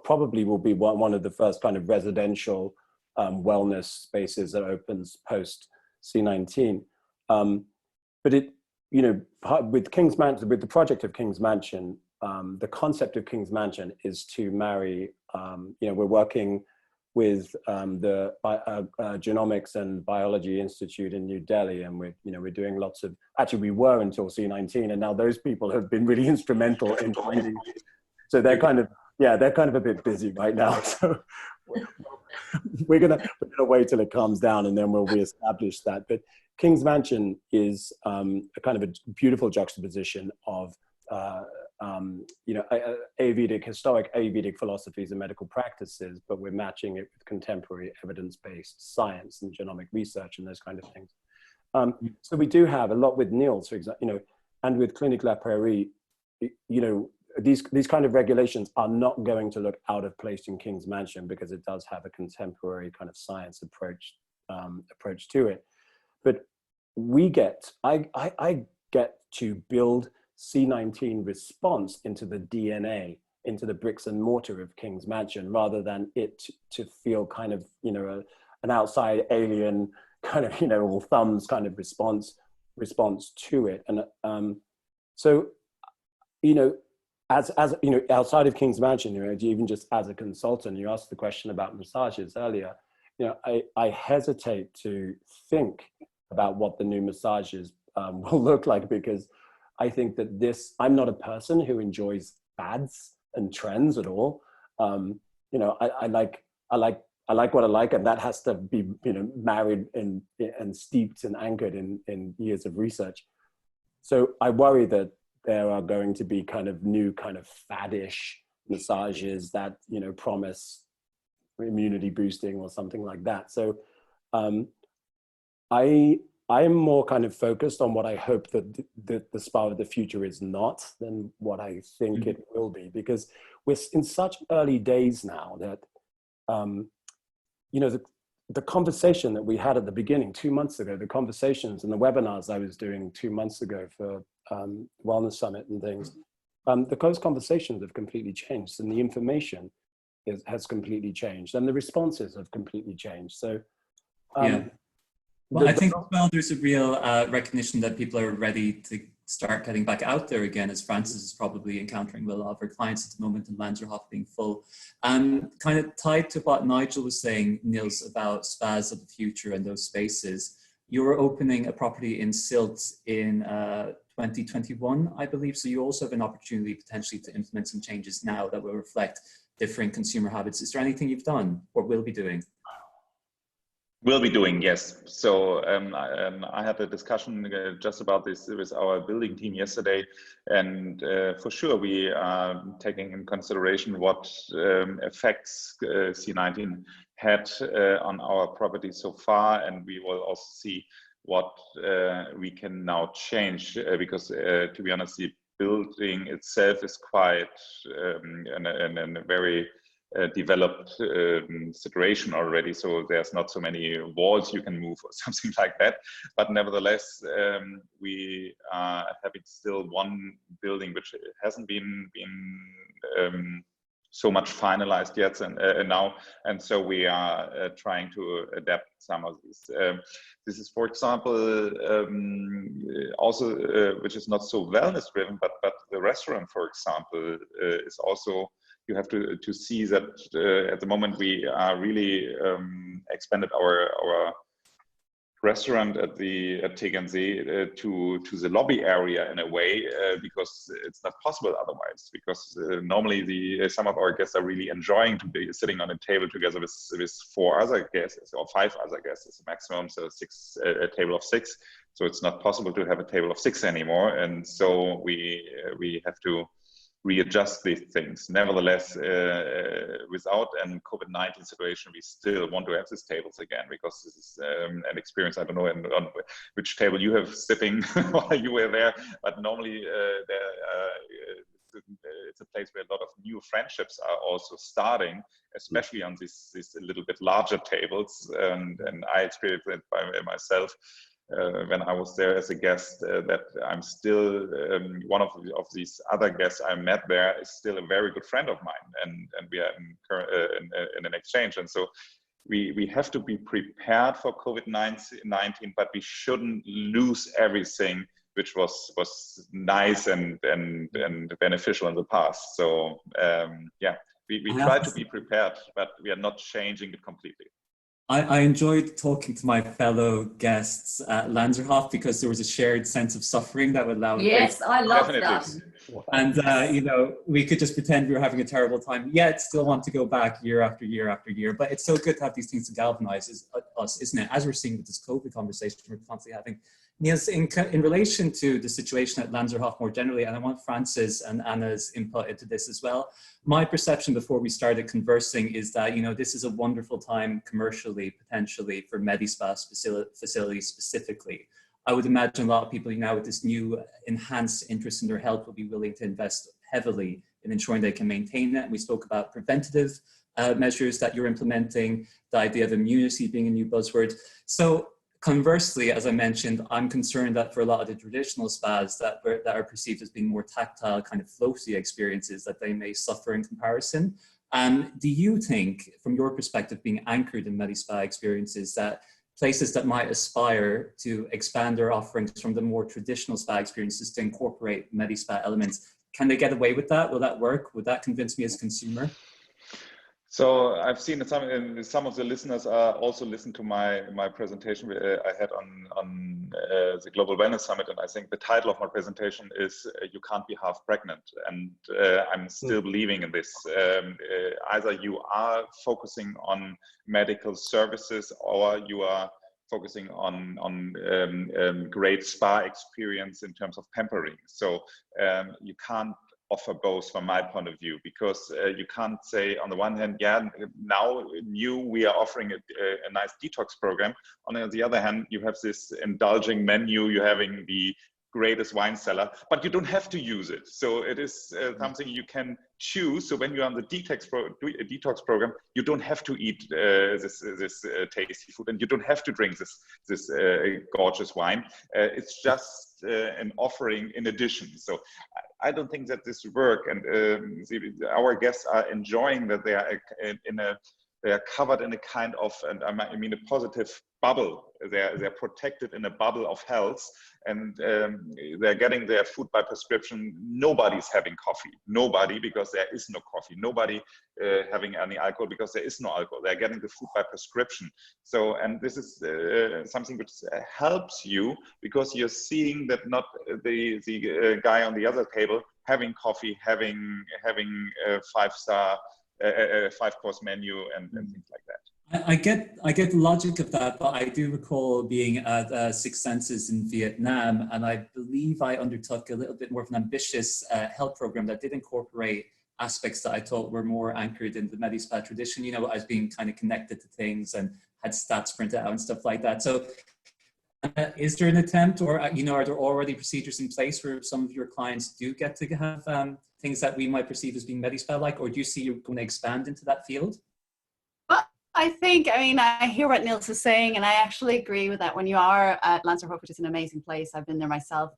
probably will be one of the first kind of residential wellness spaces that opens post C-19. But it, you know, with King's Mansion, with the project of King's Mansion, the concept of King's Mansion is to marry. You know, we're working with the Genomics and Biology Institute in New Delhi, and we're doing lots of, actually we were until C-19, and now those people have been really instrumental in finding, so they're kind of a bit busy right now. So we're gonna wait till it calms down and then we'll reestablish that. But King's Mansion is a kind of a beautiful juxtaposition of you know, historic Ayurvedic philosophies and medical practices, but we're matching it with contemporary evidence-based science and genomic research and those kind of things. So we do have a lot with Niels, for example, you know, and with Clinique La Prairie. You know, these kind of regulations are not going to look out of place in King's Mansion because it does have a contemporary kind of science approach to it. But I get to build C-19 response into the DNA, into the bricks and mortar of King's Mansion, rather than it to feel kind of, you know, an outside alien kind of, you know, all thumbs kind of response to it. And so, you know, as you know, outside of King's Mansion, you know, even just as a consultant, you asked the question about massages earlier. You know, I hesitate to think about what the new massages will look like, because I think that I'm not a person who enjoys fads and trends at all. You know, I like what I like, and that has to be, you know, married and steeped and anchored in years of research. So I worry that there are going to be kind of new kind of faddish massages that, you know, promise immunity boosting or something like that. So I am more kind of focused on what I hope that the spa of the future is not than what I think it will be, because we're in such early days now that, you know, the conversation that we had at the beginning 2 months ago, the conversations and the webinars I was doing 2 months ago for Wellness Summit and things, those conversations have completely changed, and the information has completely changed, and the responses have completely changed. So, yeah. Well, I think as well, there's a real recognition that people are ready to start getting back out there again, as Francis is probably encountering with a lot of our clients at the moment, and Lanzerhof being full. Kind of tied to what Nigel was saying, Niels, about spas of the future and those spaces. You're opening a property in Silt in 2021, I believe. So you also have an opportunity potentially to implement some changes now that will reflect different consumer habits. Is there anything you've done or will be doing? Will be doing, yes. So I had a discussion just about this with our building team yesterday, and for sure we are taking in consideration what effects C-19 had on our property so far, and we will also see what we can now change, because to be honest, the building itself is quite in a very developed situation already, so there's not so many walls you can move or something like that. But nevertheless, we are having still one building which hasn't been so much finalized yet, and so we are trying to adapt some of these. This is, for example, also which is not so wellness driven, but the restaurant, for example, is also. You have to see that at the moment we are really expanded our restaurant at Tegernsee to the lobby area in a way, because it's not possible otherwise. Because normally some of our guests are really enjoying to be sitting on a table together with 4 other guests or 5 other guests maximum, so a table of 6. So it's not possible to have a table of 6 anymore, and so we have to readjust these things. Nevertheless, without a COVID-19 situation, we still want to have these tables again, because this is an experience. I don't know on which table you have sitting while you were there, but normally it's a place where a lot of new friendships are also starting, especially on these a little bit larger tables. And I experienced it by myself. When I was there as a guest, that I'm still one of these other guests I met there is still a very good friend of mine, and we are in an exchange. And so we have to be prepared for COVID-19, but we shouldn't lose everything which was nice and beneficial in the past. So yeah, we try to be prepared, but we are not changing it completely. I enjoyed talking to my fellow guests at Lanzerhof because there was a shared sense of suffering that would allow. Yes, I love that. And you know, we could just pretend we were having a terrible time, yet still want to go back year after year after year. But it's so good to have these things to galvanize us, isn't it? As we're seeing with this COVID conversation we're constantly having. Niels, in relation to the situation at Lanzerhof more generally, and I want Francis and Anna's input into this as well. My perception before we started conversing is that, you know, this is a wonderful time commercially, potentially, for Medispa facilities specifically. I would imagine a lot of people now with this new enhanced interest in their health will be willing to invest heavily in ensuring they can maintain it. We spoke about preventative measures that you're implementing, the idea of immunity being a new buzzword. So conversely, as I mentioned, I'm concerned that for a lot of the traditional spas that are perceived as being more tactile, kind of floaty experiences, that they may suffer in comparison. Do you think, from your perspective, being anchored in Medispa experiences, that places that might aspire to expand their offerings from the more traditional spa experiences to incorporate Medispa elements, can they get away with that? Will that work? Would that convince me as a consumer? So I've seen some of the listeners also listened to my presentation I had on the Global Wellness Summit, and I think the title of my presentation is "You Can't Be Half Pregnant," and I'm still believing in this. Either you are focusing on medical services, or you are focusing on great spa experience in terms of pampering. So you can't offer both from my point of view, because you can't say on the one hand, yeah, now we are offering a nice detox program. On the other hand, you have this indulging menu, you're having the greatest wine cellar, but you don't have to use it. So it is something you can choose. So when you're on the detox program, you don't have to eat this tasty food, and you don't have to drink this gorgeous wine. It's just an offering in addition. So I don't think that this work, and our guests are enjoying that they are they are covered in a kind of, and I mean a positive bubble. They're protected in a bubble of health, and they're getting their food by prescription. Nobody's having coffee. Nobody, because there is no coffee. Nobody having any alcohol, because there is no alcohol. They're getting the food by prescription. So, and this is something which helps you, because you're seeing that not the guy on the other table having coffee, having a five-course menu and things like that. I get the logic of that, but I do recall being at Six Senses in Vietnam, and I believe I undertook a little bit more of an ambitious health program that did incorporate aspects that I thought were more anchored in the Medi-Spa tradition, you know, as being kind of connected to things and had stats printed out and stuff like that. So is there an attempt, or, you know, are there already procedures in place where some of your clients do get to have things that we might perceive as being Medi-Spa-like, or do you see you're going to expand into that field? I mean, I hear what Niels is saying, and I actually agree with that. When you are at Lanzerhof, which is an amazing place, I've been there myself,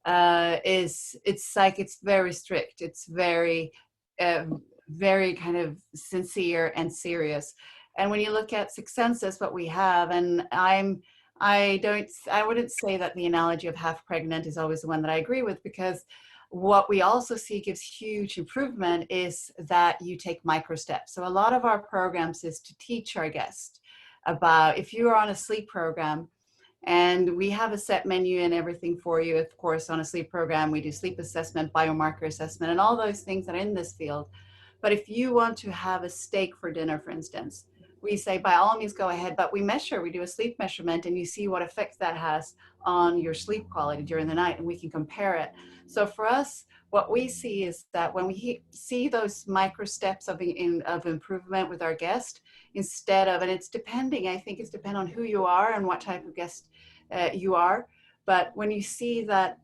it's like, it's very strict. It's very, very kind of sincere and serious. And when you look at Six Senses, what we have, and I wouldn't say that the analogy of half pregnant is always the one that I agree with, because what we also see gives huge improvement is that you take micro steps. So a lot of our programs is to teach our guests about, if you are on a sleep program, and we have a set menu and everything for you. Of course, on a sleep program, we do sleep assessment, biomarker assessment, and all those things that are in this field. But if you want to have a steak for dinner, for instance, we say, by all means, go ahead, but we do a sleep measurement, and you see what effects that has on your sleep quality during the night, and we can compare it. So for us, what we see is that when we see those micro steps of improvement with our guest, instead of, and it's depending, I think it's depending on who you are and what type of guest you are, but when you see that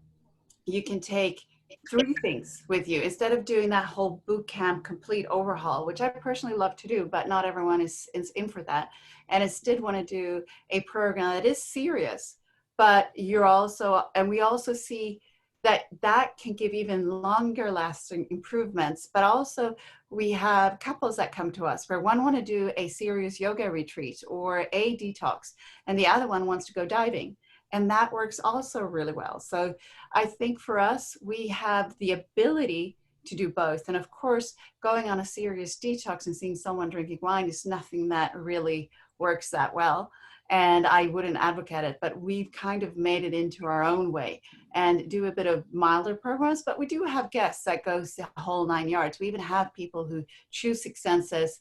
you can take 3 things with you, instead of doing that whole boot camp complete overhaul, which I personally love to do, but not everyone is in for that. And instead want to do a program that is serious, but you're also, and we also see that can give even longer lasting improvements. But also we have couples that come to us where one want to do a serious yoga retreat or a detox, and the other one wants to go diving. And that works also really well. So I think for us, we have the ability to do both. And of course, going on a serious detox and seeing someone drinking wine is nothing that really works that well. And I wouldn't advocate it, but we've kind of made it into our own way and do a bit of milder programs. But we do have guests that goes the whole 9 yards. We even have people who choose Six Senses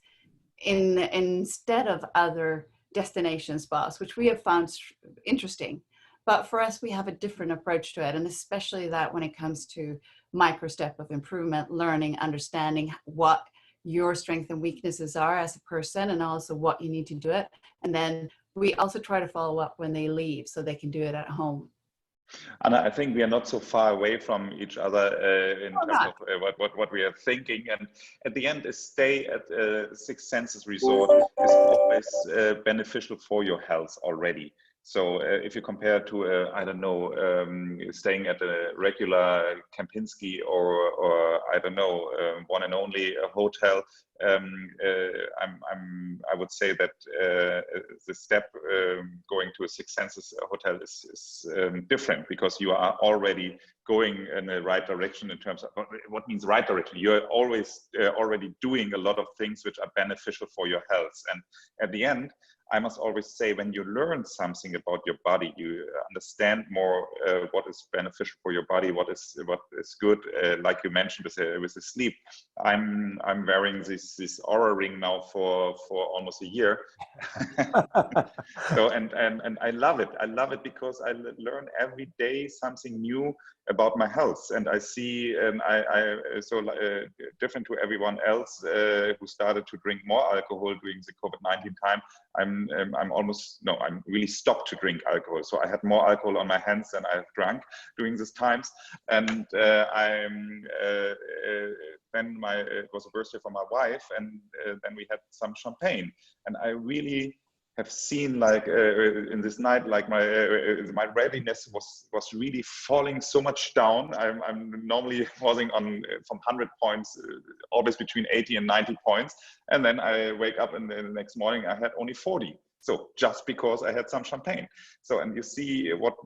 instead of other destination spas, which we have found interesting. But for us, we have a different approach to it. And especially that when it comes to micro step of improvement, learning, understanding what your strengths and weaknesses are as a person, and also what you need to do it. And then we also try to follow up when they leave so they can do it at home. And I think we are not so far away from each other in terms of what we are thinking. And at the end, a stay at Six Senses Resort is always beneficial for your health already. So if you compare to, I don't know, staying at a regular Kempinski or I don't know, one and only hotel, I would say that the step going to a Six Senses hotel is different, because you are already going in the right direction in terms of what means right direction. You're always already doing a lot of things which are beneficial for your health. And at the end, I must always say, when you learn something about your body, you understand more what is beneficial for your body, what is good. Like you mentioned with the sleep, I'm wearing this Aura ring now for almost a year. So and I love it. I love it because I learn every day something new about my health, and I see, and I different to everyone else who started to drink more alcohol during the COVID-19 time. I'm really stopped to drink alcohol. So I had more alcohol on my hands than I have drunk during these times. And then it was a birthday for my wife, and then we had some champagne, and I really have seen, like in this night, like my readiness was really falling so much down. I'm normally pausing on from 100 points, always between 80 and 90 points, and then I wake up and the next morning I had only 40. So just because I had some champagne. So, and you see what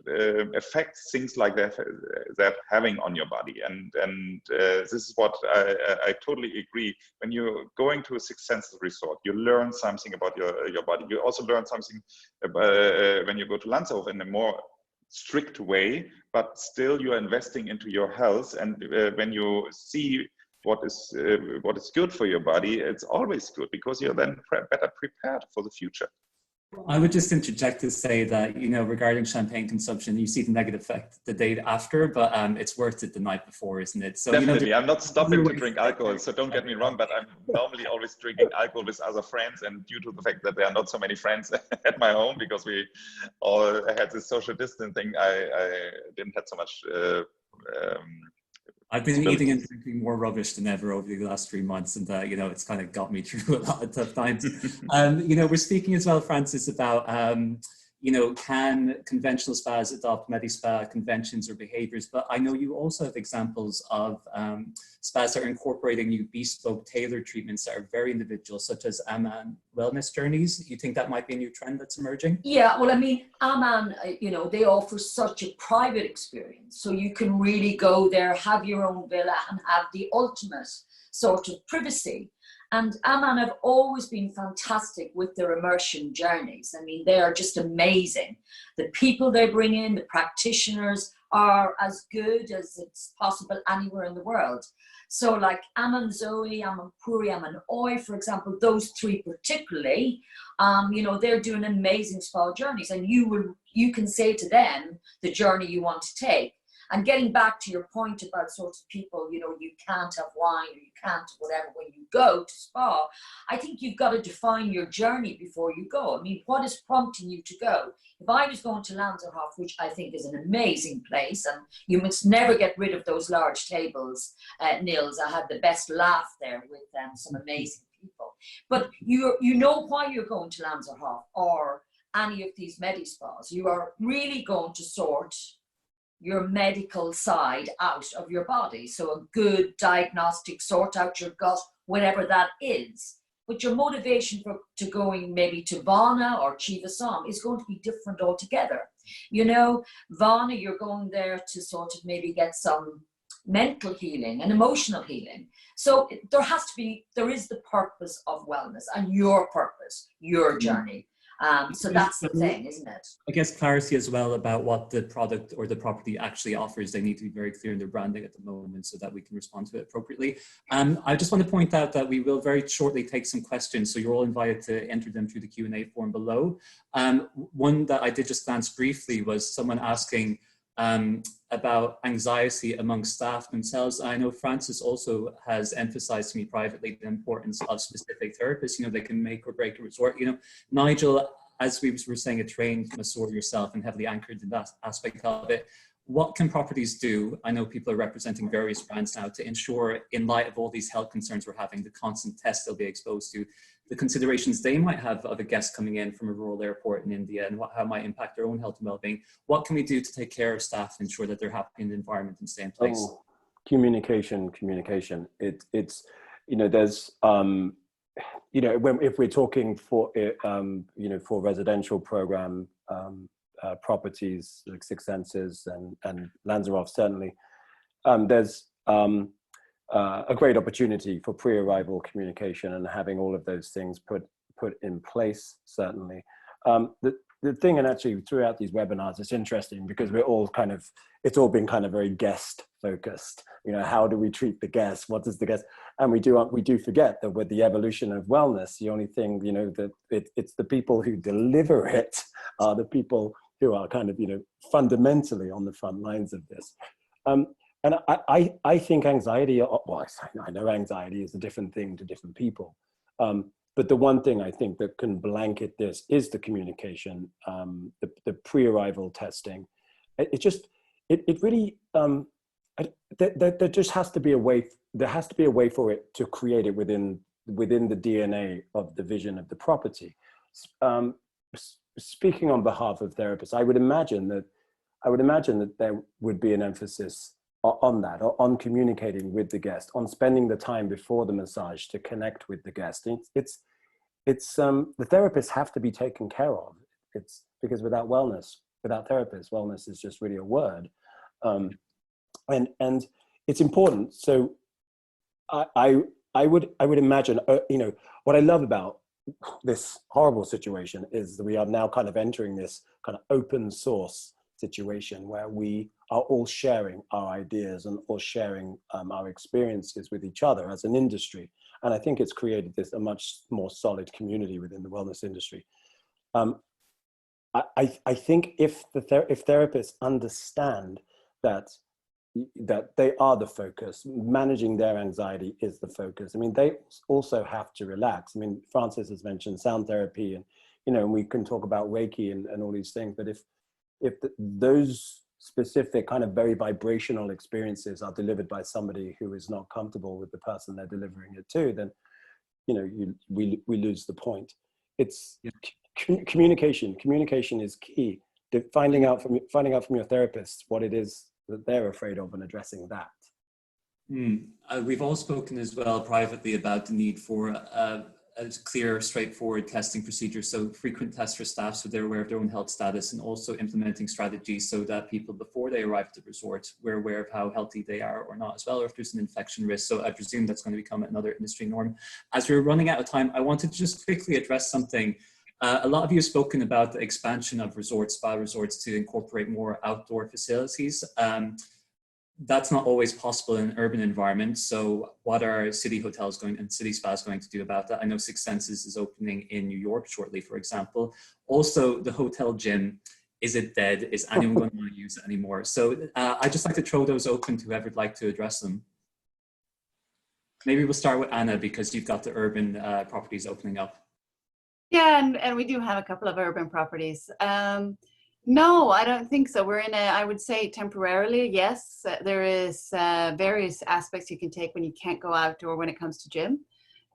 effects things like that having on your body. And this is what I totally agree. When you're going to a Six Senses resort, you learn something about your body. You also learn something about, when you go to Lanzarote in a more strict way, but still you are investing into your health. And when you see what is good for your body, it's always good, because you're then better prepared for the future. I would just interject to say that, you know, regarding champagne consumption, you see the negative effect the day after, but it's worth it the night before, isn't it? So definitely, you know, I'm not stopping to drink alcohol, so don't get me wrong, but I'm normally always drinking alcohol with other friends, and due to the fact that there are not so many friends at my home, because we all had this social distancing, I didn't have so much I've been eating and drinking more rubbish than ever over the last 3 months, and you know, it's kind of got me through a lot of tough times. You know, we're speaking as well, Francis, about you know, can conventional spas adopt medi-spa conventions or behaviors? But I know you also have examples of spas that are incorporating new bespoke tailored treatments that are very individual, such as Aman wellness journeys. You think that might be a new trend that's emerging? Yeah, well, I mean, Aman, you know, they offer such a private experience. So you can really go there, have your own villa, and have the ultimate sort of privacy. And Aman have always been fantastic with their immersion journeys. I mean, they are just amazing. The people they bring in, the practitioners, are as good as it's possible anywhere in the world. So like Aman Zoe, Aman Puri, Aman Oy, for example, those three particularly, you know, they're doing amazing spa journeys, and you can say to them the journey you want to take. And getting back to your point about sort of people, you know, you can't have wine or you can't whatever when you go to spa, I think you've got to define your journey before you go. I mean, what is prompting you to go? If I was going to Lanzarote, which I think is an amazing place, and you must never get rid of those large tables, Nils. I had the best laugh there with some amazing people. But you know why you're going to Lanzarote or any of these medi-spas. You are really going to sort your medical side out of your body. So a good diagnostic, sort out your gut, whatever that is. But your motivation to going maybe to Vana or Chivasam is going to be different altogether. You know, Vana, you're going there to sort of maybe get some mental healing and emotional healing. So there is the purpose of wellness and your purpose, your journey. So that's the thing, isn't it? I guess clarity as well about what the product or the property actually offers. They need to be very clear in their branding at the moment so that we can respond to it appropriately. I just want to point out that we will very shortly take some questions, so you're all invited to enter them through the Q&A form below. One that I did just glance briefly was someone asking about anxiety among staff themselves. I know Francis also has emphasized to me privately the importance of specific therapists. You know, they can make or break a resort. You know, Nigel, as we were saying, a trained masseur yourself and heavily anchored in that aspect of it, what can properties do? I know people are representing various brands now to ensure, in light of all these health concerns we're having, the constant tests they'll be exposed to, the considerations they might have of a guest coming in from a rural airport in India, and how it might impact their own health and well-being. What can we do to take care of staff and ensure that they're happy in the environment and stay in place? Communication. you know, there's, you know, if we're talking for, you know, for residential program properties like Six Senses and Lanzarote, certainly, there's a great opportunity for pre-arrival communication and having all of those things put in place, certainly. The thing, and actually throughout these webinars, it's interesting because we're all kind of, it's all been kind of very guest focused. You know, how do we treat the guest? What is the guest? And we do forget that with the evolution of wellness, the only thing, you know, that it's the people who deliver it are the people who are kind of, you know, fundamentally on the front lines of this. And I think anxiety, well, I know anxiety is a different thing to different people. But the one thing I think that can blanket this is the communication, the pre-arrival testing. It really, there just has to be a way, there has to be a way for it to create it within the DNA of the vision of the property. Speaking on behalf of therapists, I would imagine that there would be an emphasis on that, or on communicating with the guest, on spending the time before the massage to connect with the guest. It's the therapists have to be taken care of. It's because without therapists, wellness is just really a word, and it's important. So I would imagine, you know, what I love about this horrible situation is that we are now kind of entering this kind of open source situation where we are all sharing our ideas and all sharing our experiences with each other as an industry. And I think it's created a much more solid community within the wellness industry. I think if therapists understand that they are the focus, managing their anxiety is the focus. I mean, they also have to relax. I mean, Francis has mentioned sound therapy, and, you know, we can talk about Reiki and all these things, but if those specific kind of very vibrational experiences are delivered by somebody who is not comfortable with the person they're delivering it to, then, you know, we lose the point. It's communication. Communication is key. Finding out from your therapist what it is that they're afraid of and addressing that. We've all spoken as well privately about the need for a clear, straightforward testing procedure. So frequent tests for staff so they're aware of their own health status, and also implementing strategies so that people, before they arrive at the resort, we're aware of how healthy they are or not as well, or if there's an infection risk. So I presume that's going to become another industry norm. As we're running out of time, I wanted to just quickly address something. A lot of you have spoken about the expansion of resorts, spa resorts, to incorporate more outdoor facilities. That's not always possible in urban environments. So what are city hotels and city spas going to do about that? I know Six Senses is opening in New York shortly, for example. Also, the hotel gym, is it dead? Is anyone going to want to use it anymore? So I'd just like to throw those open to whoever would like to address them. Maybe we'll start with Anna, because you've got the urban properties opening up. Yeah, and we do have a couple of urban properties. No, I don't think so. We're in I would say temporarily, yes. There is various aspects you can take when you can't go outdoor when it comes to gym.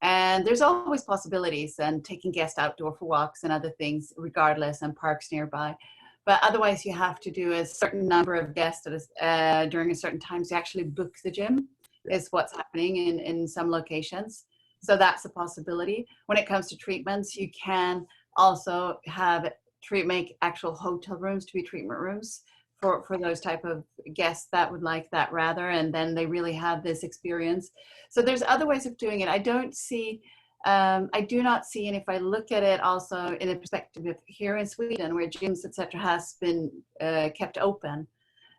And there's always possibilities, and taking guests outdoor for walks and other things regardless, and parks nearby. But otherwise you have to do a certain number of guests during a certain time to actually book the gym, is what's happening in some locations. So that's a possibility. When it comes to treatments, you can also make actual hotel rooms to be treatment rooms for those type of guests that would like that rather, and then they really have this experience. So there's other ways of doing it. I do not see, and if I look at it also in a perspective of here in Sweden, where gyms, etc., has been kept open,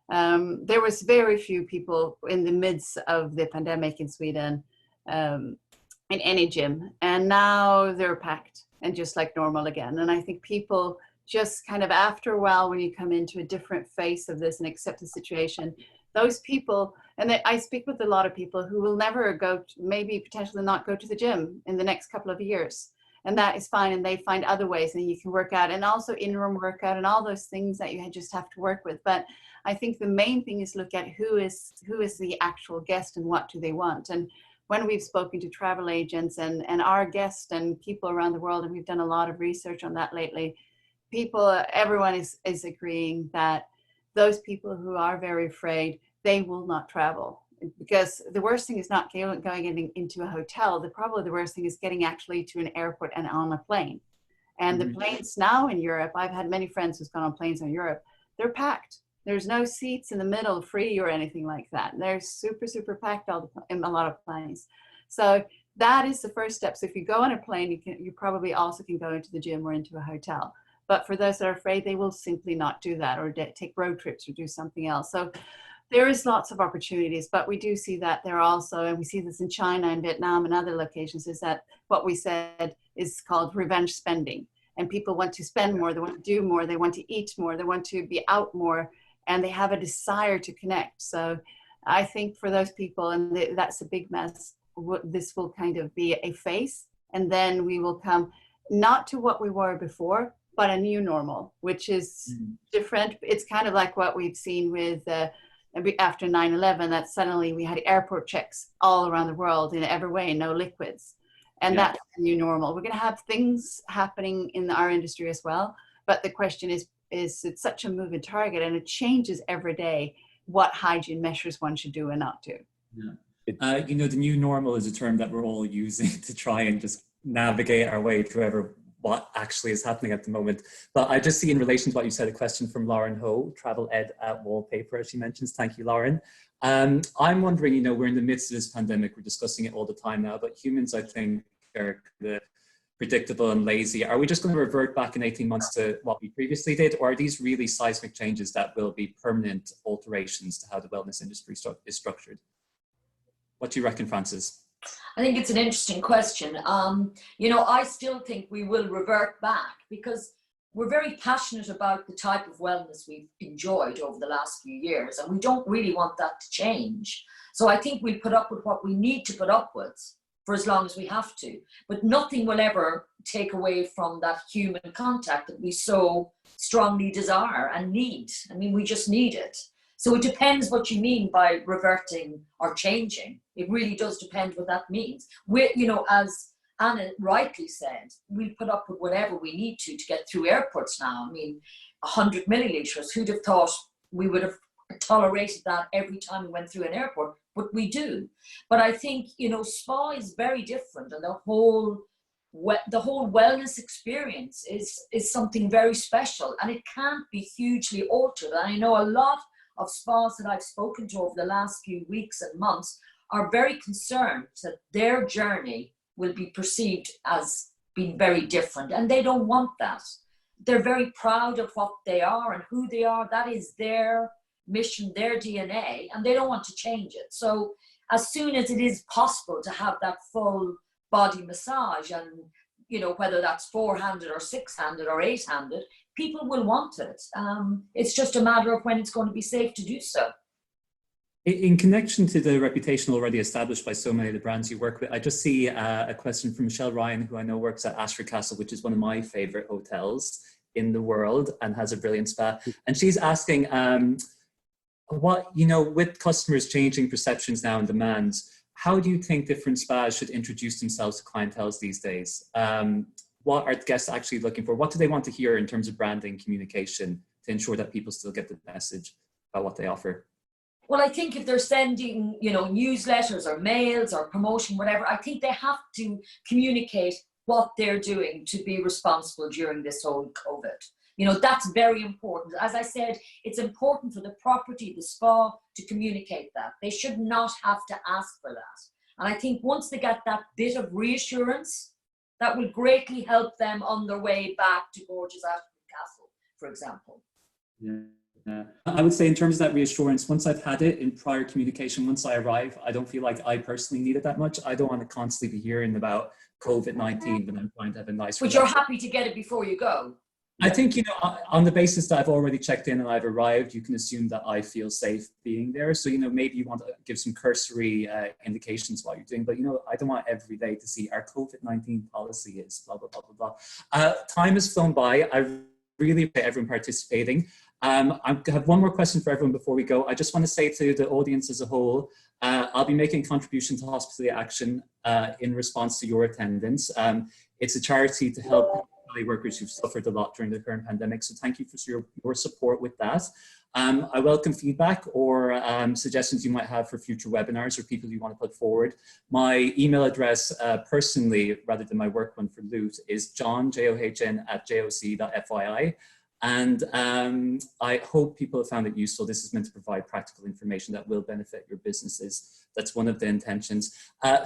there was very few people in the midst of the pandemic in Sweden in any gym, and now they're packed and just like normal again. And I think people just kind of, after a while, when you come into a different phase of this and accept the situation, those people, and I speak with a lot of people who will never maybe potentially not go to the gym in the next couple of years, and that is fine, and they find other ways, and you can work out, and also in-room workout and all those things that you just have to work with. But I think the main thing is look at who is the actual guest and what do they want. And when we've spoken to travel agents and our guests and people around the world, and we've done a lot of research on that lately, everyone is agreeing that those people who are very afraid, they will not travel. because the worst thing is not going into a hotel. Probably the worst thing is getting actually to an airport and on a plane. And the planes now in Europe, I've had many friends who's gone on planes in Europe, they're packed. There's no seats in the middle free or anything like that. They're super, super packed in a lot of planes. So that is the first step. So if you go on a plane, you probably also can go into the gym or into a hotel. But for those that are afraid, they will simply not do that, or take road trips or do something else. So there is lots of opportunities, but we do see that there also, and we see this in China and Vietnam and other locations, is that what we said is called revenge spending. And people want to spend more, they want to do more, they want to eat more, they want to be out more, and they have a desire to connect. So I think for those people, and that's a big mess, this will kind of be a phase, and then we will come not to what we were before, but a new normal, which is different. It's kind of like what we've seen with after 9/11, that suddenly we had airport checks all around the world in every way, no liquids. And that's the new normal. We're going to have things happening in our industry as well. But the question is it's such a moving target, and it changes every day what hygiene measures one should do and not do. Yeah. You know, the new normal is a term that we're all using to try and just navigate our way through what actually is happening at the moment. But I just see in relation to what you said, a question from Lauren Ho, Travel Ed at Wallpaper, as she mentions. Thank you, Lauren. I'm wondering, you know, we're in the midst of this pandemic, we're discussing it all the time now, but humans, I think, are predictable and lazy. Are we just going to revert back in 18 months to what we previously did, or are these really seismic changes that will be permanent alterations to how the wellness industry is structured? What do you reckon, Frances? I think it's an interesting question. You know, I still think we will revert back, because we're very passionate about the type of wellness we've enjoyed over the last few years, and we don't really want that to change. So I think we'll put up with what we need to put up with for as long as we have to, but nothing will ever take away from that human contact that we so strongly desire and need. I mean, we just need it. So it depends what you mean by reverting or changing. It really does depend what that means. You know, as Anna rightly said, we put up with whatever we need to get through airports now. I mean, 100 milliliters, who'd have thought we would have tolerated that every time we went through an airport? But we do. But I think, you know, spa is very different, and the whole wellness experience is something very special, and it can't be hugely altered. And I know a lot of spas that I've spoken to over the last few weeks and months are very concerned that their journey will be perceived as being very different, and they don't want that. They're very proud of what they are and who they are. That is their mission, their DNA, and they don't want to change it. So as soon as it is possible to have that full body massage, and you know, whether that's 4-handed or 6-handed or 8-handed, people will want it. It's just a matter of when it's going to be safe to do so. In connection to the reputation already established by so many of the brands you work with, I just see a question from Michelle Ryan, who I know works at Ashford Castle, which is one of my favorite hotels in the world and has a brilliant spa. And she's asking, what, you know, with customers changing perceptions now and demands, how do you think different spas should introduce themselves to clientele these days? What are guests actually looking for? What do they want to hear in terms of branding, communication, to ensure that people still get the message about what they offer? Well, I think if they're sending, you know, newsletters or mails or promotion, whatever, I think they have to communicate what they're doing to be responsible during this whole COVID. You know, that's very important. As I said, it's important for the property, the spa, to communicate that. They should not have to ask for that. And I think once they get that bit of reassurance, that will greatly help them on their way back to gorgeous Ashford Castle, for example. Yeah. I would say in terms of that reassurance, once I've had it in prior communication, once I arrive, I don't feel like I personally need it that much. I don't want to constantly be hearing about COVID-19 when I'm trying to have a nice... But you're happy to get it before you go? I think, you know, on the basis that I've already checked in and I've arrived, you can assume that I feel safe being there. So, you know, maybe you want to give some cursory indications what you're doing, but, you know, I don't want every day to see our COVID-19 policy is blah, blah, blah, blah, blah. Time has flown by. I really appreciate everyone participating. I have one more question for everyone before we go. I just want to say to the audience as a whole, I'll be making a contribution to Hospitality Action in response to your attendance. It's a charity to help hospitality workers who've suffered a lot during the current pandemic. So thank you for your support with that. I welcome feedback or suggestions you might have for future webinars or people you want to put forward. My email address personally, rather than my work one for LUTE, is john@joc.fyi. And I hope people have found it useful. This is meant to provide practical information that will benefit your businesses. That's one of the intentions.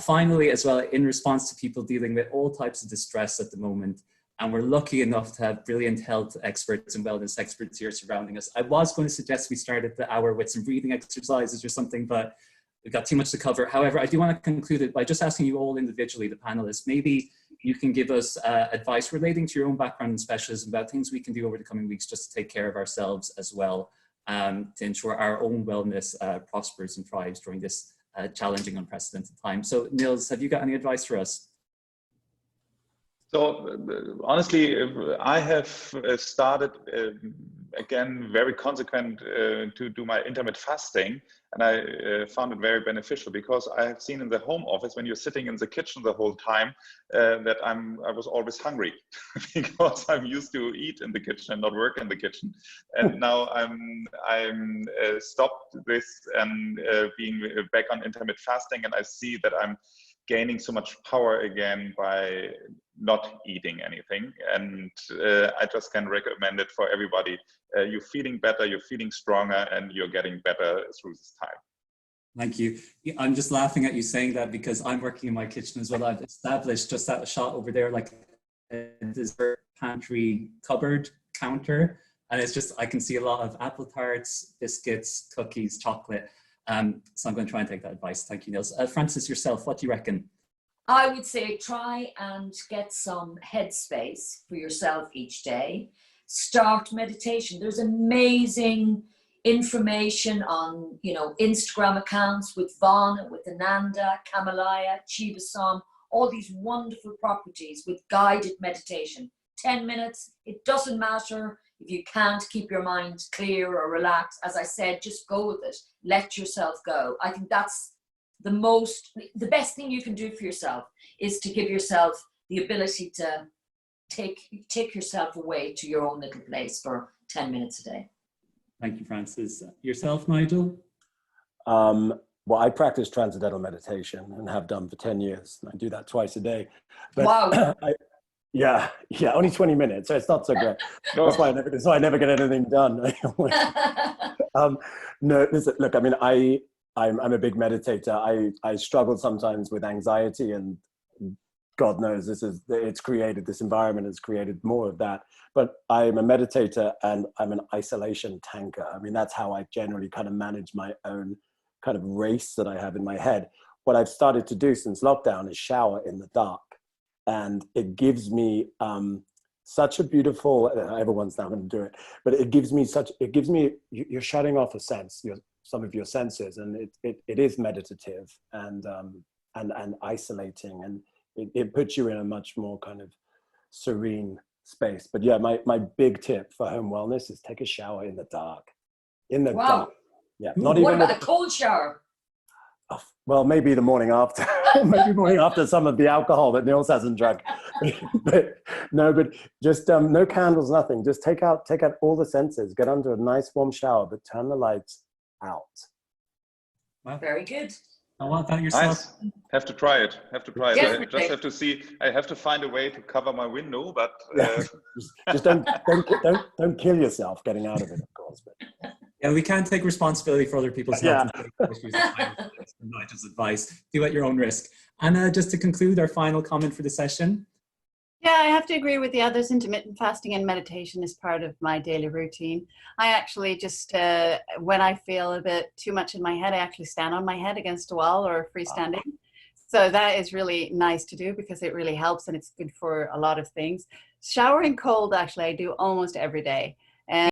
Finally, as well, in response to people dealing with all types of distress at the moment, and we're lucky enough to have brilliant health experts and wellness experts here surrounding us. I was going to suggest we started the hour with some breathing exercises or something, but we've got too much to cover. However, I do want to conclude it by just asking you all individually, the panelists, maybe you can give us advice relating to your own background and specialism about things we can do over the coming weeks just to take care of ourselves as well, to ensure our own wellness prospers and thrives during this challenging, unprecedented time. So Niels, have you got any advice for us? So honestly, I have started again very consequent to do my intermittent fasting, and I found it very beneficial because I have seen in the home office when you're sitting in the kitchen the whole time that I was always hungry because I'm used to eat in the kitchen and not work in the kitchen, and now I'm stopped this and being back on intermittent fasting, and I see that I'm gaining so much power again by not eating anything, and I just can recommend it for everybody. You're feeling better, you're feeling stronger, and you're getting better through this time. Thank you. I'm just laughing at you saying that because I'm working in my kitchen as well. I've established just that shot over there like a dessert pantry cupboard counter, and it's just, I can see a lot of apple tarts, biscuits, cookies, chocolate. So I'm going to try and take that advice. Thank you, Niels. Francis, yourself, what do you reckon? I would say try and get some headspace for yourself each day. Start meditation. There's amazing information on, Instagram accounts with Vana, with Ananda, Kamalaya, Chibasam, all these wonderful properties with guided meditation. 10 minutes, it doesn't matter if you can't keep your mind clear or relaxed. As I said, just go with it. Let yourself go. I think that's the best thing you can do for yourself is to give yourself the ability to take yourself away to your own little place for 10 minutes a day. Thank you, Francis. Yourself, Nigel? Well, I practice transcendental meditation and have done for 10 years. I do that twice a day. But wow. Yeah, only 20 minutes, so it's not so great. That's why I never get anything done. No, listen, look, I mean, I'm a big meditator. I struggle sometimes with anxiety, and God knows this environment has created more of that. But I'm a meditator and I'm an isolation tanker. I mean, that's how I generally kind of manage my own kind of race that I have in my head. What I've started to do since lockdown is shower in the dark. And it gives me such a beautiful, everyone's now going to do it, but you're shutting off some of your senses, and it is meditative and isolating, and it puts you in a much more kind of serene space. But yeah, my big tip for home wellness is take a shower in the dark. Dark. Yeah. Not what even about a cold shower? Oh, well, maybe the morning after, maybe morning after some of the alcohol that Niels hasn't drunk. but just no candles, nothing. Just take out all the senses. Get under a nice warm shower, but turn the lights out. Wow. Very good. And what about yourself? Nice. Have to try it. Yes, I just have to see. I have to find a way to cover my window, but just don't kill yourself getting out of it, of course. But. Yeah, we can't take responsibility for other people's health issues. Nigel's advice. Do at your own risk. Anna, just to conclude, our final comment for the session. Yeah, I have to agree with the others. Intermittent fasting and meditation is part of my daily routine. I actually just, when I feel a bit too much in my head, I actually stand on my head against a wall or freestanding. So that is really nice to do because it really helps and it's good for a lot of things. Showering cold, actually, I do almost every day. And